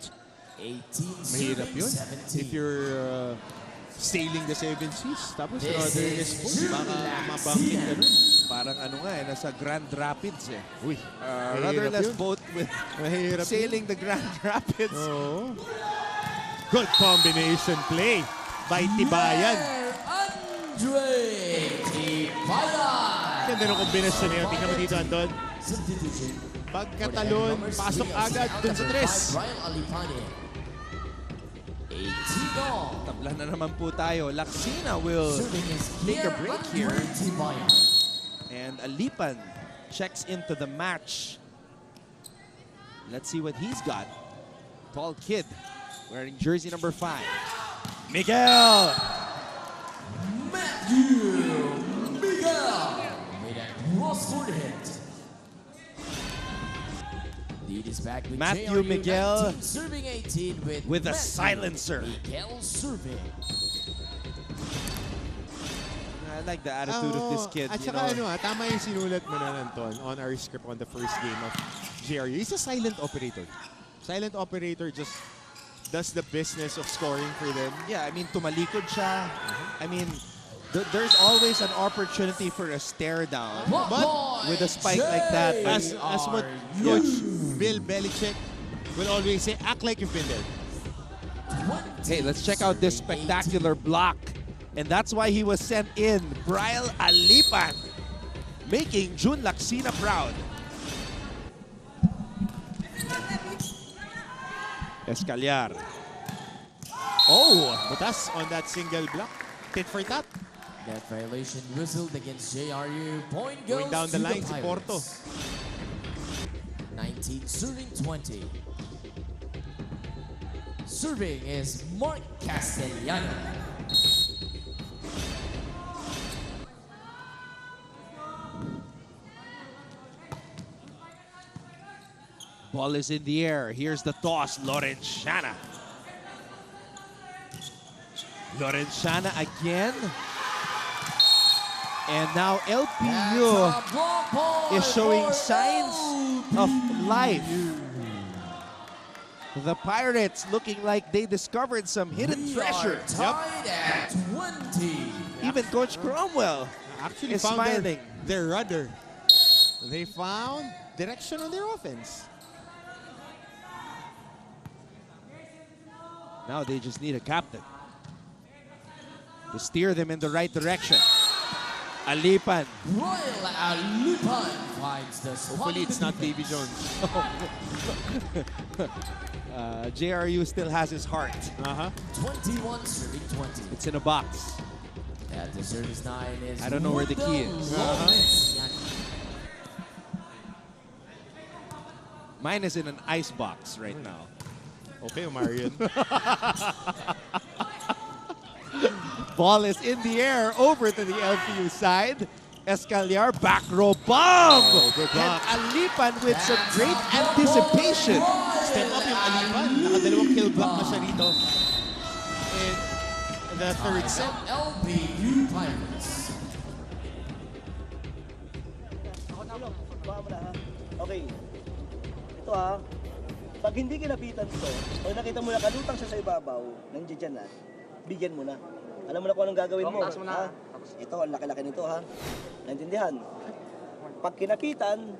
Mahirap yun. If you're sailing the 7 seas, tapos rudderless boat, baka mabangkit ka nun. Parang nasa Grand Rapids eh. Uy, rudderless boat with sailing the Grand Rapids. Oh. Good combination play by Tibayan. Andre Tibayan. Ganda ng kombinasyon niya. Tingnan mo dito, Anton. Pagkatalon, pasok agad dun sa tres. Tabla na naman po tayo. Laksina will take a break here. And Alipan checks into the match. Let's see what he's got. Tall kid wearing jersey number 5. Miguel! Miguel made a cross-court hit. Lead is back with Matthew JRU Miguel 19, serving 18 with a silencer. Miguel serving. I like the attitude of this kid. At saka tama yung sinulat mo na, Anton, on our script on the first game of JRU. He's a silent operator. Silent operator just does the business of scoring for them. Yeah, I mean, tumalikod siya. I mean, there's always an opportunity for a stare down. But with a spike like that, as what Coach Bill Belichick will always say, act like you've been there. Hey, let's check out this spectacular block. And that's why he was sent in. Brian Alipan, making Jun Laksina proud. Escaliar. Butas on that single block. Tit for tat. That violation whistled against JRU. Point goes going down the to line the si Porto. 19 serving 20. Serving is Mark Castellano. Ball is in the air. Here's the toss. Lorenzana. Lorenzana again. And now LPU is showing signs of life. The Pirates looking like they discovered some hidden treasure. Tied at 20. Even Coach Cromwell actually is found smiling. Their rudder. They found direction on their offense. Now they just need a captain to steer them in the right direction. Alipan. Royal Alipan finds the spot. Hopefully it's not Davy Jones. JRU still has his heart. 21 serving 20. It's in a box. At the service 9 is I don't know where the key is. Mine is in an ice box right now. Okay, Marion. Ball is in the air over to the LPU side. Escaliar, back row bomb! Good And block. Alipan with some great anticipation. Step up yung Alipan. Nakadalawang kill block na siya rito. In the third set. LPU Pirates. Okay. Ito ha. Pag hindi kinapitan ito, pag nakita mo na kalutang siya sa ibabaw, nandiyan dyan na, bigyan mo na. Alam mo na kung anong gagawin mo. Ha? Ito, ang laki-laki nito ha. Naintindihan? Pag kinapitan,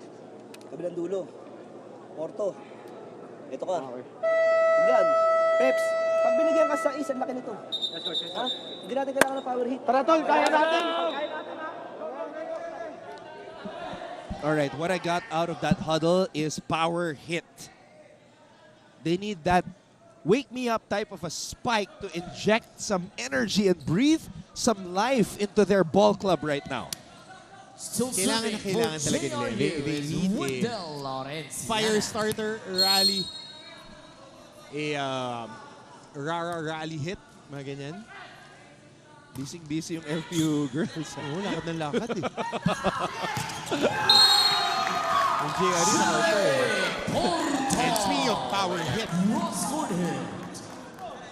kabilang dulo. Porto. Ito ka. Tingnan. Peps, pag binigyan ka sa is, ang laki nito. Ha? Hindi natin kailangan ng power hit. Tara tol, kaya natin! Alright, what I got out of that huddle is power hit. They need that wake me up type of a spike to inject some energy and breathe some life into their ball club right now. Kailangan na kailangan talaga nila. They need a fire starter rally. A rara rally hit. Mga ganyan. Busy yung LPU girls. Oo, lakad ng lakad eh. Yung JRU na ito eh. And speaking of power hit,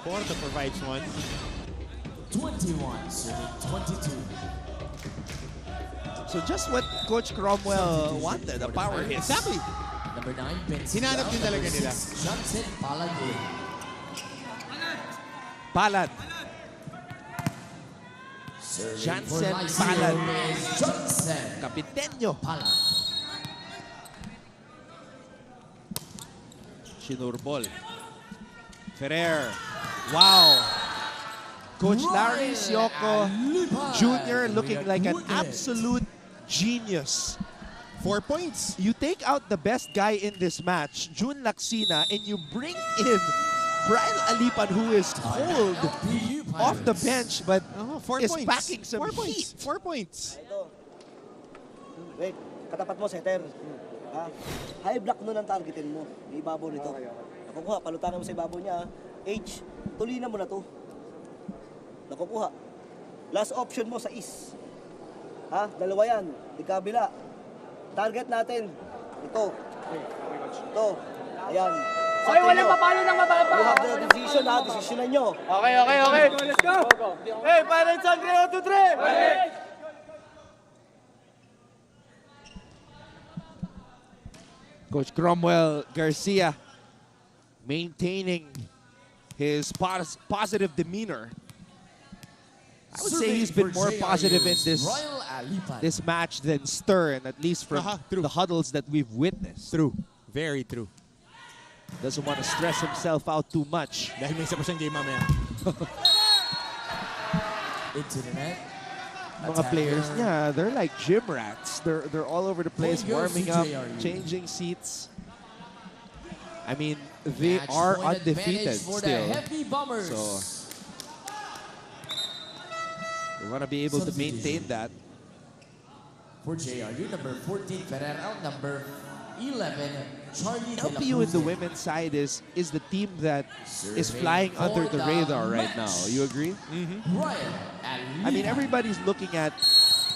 Porto provides one. 21 serving 22. So just what Coach Cromwell wanted, a power hit. Exactly. Number 9, Benz. Hinanap din talaga nila. Johnson Palad. Palad. Johnson Palad. Johnson. Kapitenyo. Palad. Sinurbol. Ferrer. Wow. Coach Larry Sioco Jr. looking like an absolute genius. 4 points. You take out the best guy in this match, Jun Laksina, and you bring in Brian Alipan, who is cold off the bench, but is packing some heat. 4 points. Wait, katapat mo, setter. Ha? High block nun ang targetin mo. May ibabaw nito. Nakukuha, palutangan mo sa ibabaw niya. H, tulinan mo na to. Nakukuha. Last option mo sa is. Ha? Dalawa yan. Di kabila. Target natin. Ito. Ito. Ayan. Okay, walang papalo ng mababa. You have the decision ha. Decisionan nyo. Okay. Let's go. Hey, Pirates on 3, 1, 2, 3. Coach Cromwell Garcia maintaining his positive demeanor. I would say he's been more positive in this match than Stern, at least from the huddles that we've witnessed. True. Very true. Doesn't want to stress himself out too much. Dahil may isa pa siyang game mamaya. Into the net. Mga players, yeah, they're like gym rats. They're all over the place, warming up, changing seats. I mean, they are undefeated still. So we want to be able to maintain that. For JRU, number 14, Ferrer, number 11, Charlie. LPU in the women's side is the team that is flying under the radar right now. You agree? I mean, everybody's looking at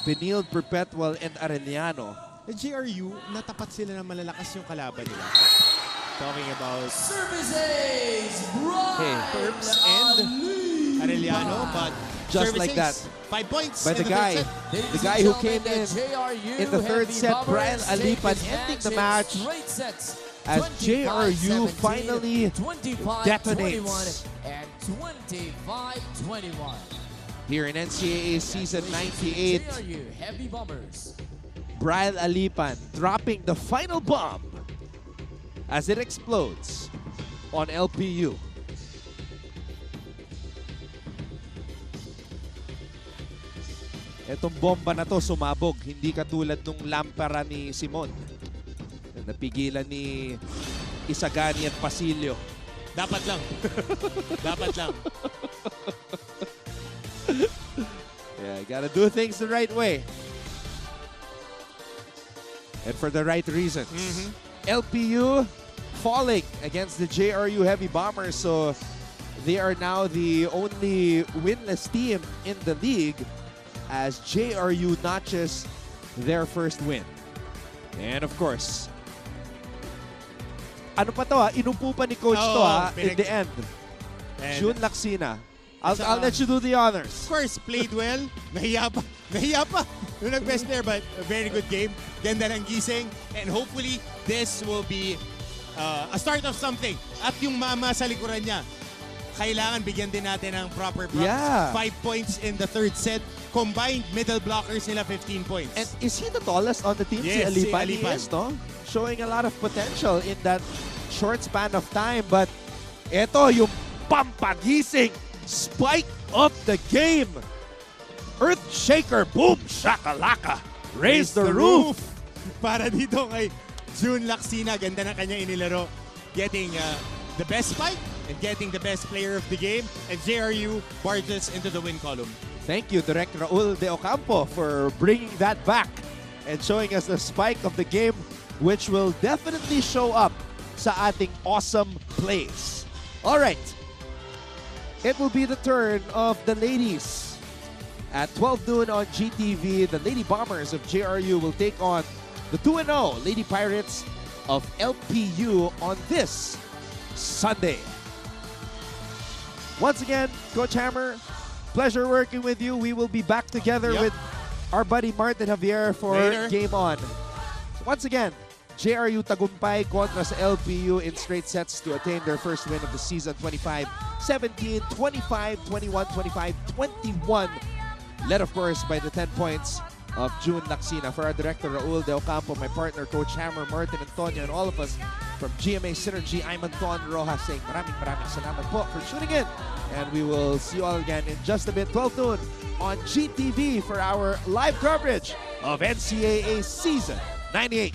Benilde, Perpetual, and Arellano. The JRU, natapat sila na malalakas yung kalaban nila. Talking about Perps and Arellano, but just like that. 5 points. By the guy who came in the third set, Brian Alipan, ending the match as JRU finally detonates. And 25-21. Here in NCAA Season 98, JRU Heavy Bombers. Brian Alipan dropping the final bomb as it explodes on LPU. Etong bomba na to sumabog, hindi katulad nung lampara ni Simon. Napigilan ni Isagani at Pasilio. Dapat lang. Dapat lang. Yeah, you gotta do things the right way. And for the right reasons. LPU falling against the JRU Heavy Bombers, so they are now the only winless team in the league as JRU notches their first win. And of course, ano pa to inupo pa ni Coach in the end. June Laksina. I'll let you do the honors. Of course, played well. Nahiya pa. Nung nag-best player, but a very good game. Ganda ng gising. And hopefully, this will be a start of something. At yung mama sa likuran niya, kailangan bigyan din natin ng proper props. Yeah. 5 points in the third set. Combined middle blockers nila 15 points. And is he the tallest on the team? Yes, si Alipan. si Alipan. Yes, no? Showing a lot of potential in that short span of time. But eto yung pampagising spike of the game. Earth shaker, boom, shakalaka. Raise the roof. Para dito kay June Laksina, ganda na kanya inilaro. Getting the best spike and getting the best player of the game. And JRU barges into the win column. Thank you, Director Raul De Ocampo, for bringing that back and showing us the spike of the game, which will definitely show up sa ating awesome plays. All right. It will be the turn of the ladies. At 12 noon on GTV, the Lady Bombers of JRU will take on the 2-0 Lady Pirates of LPU on this Sunday. Once again, Coach Hammer, pleasure working with you. We will be back together with our buddy Martin Javier for Game On. Once again, JRU tagumpay kontra sa LPU in straight sets to attain their first win of the season, 25-17, 25-21, 25-21. Led, of course, by the 10 points of June Laksina. For our director, Raul De Ocampo, my partner, Coach Hammer, Martin Antonio, and all of us from GMA Synergy, I'm Anton Rojas saying maraming salamat po for tuning in. And we will see you all again in just a bit, 12 noon on GTV for our live coverage of NCAA Season 98.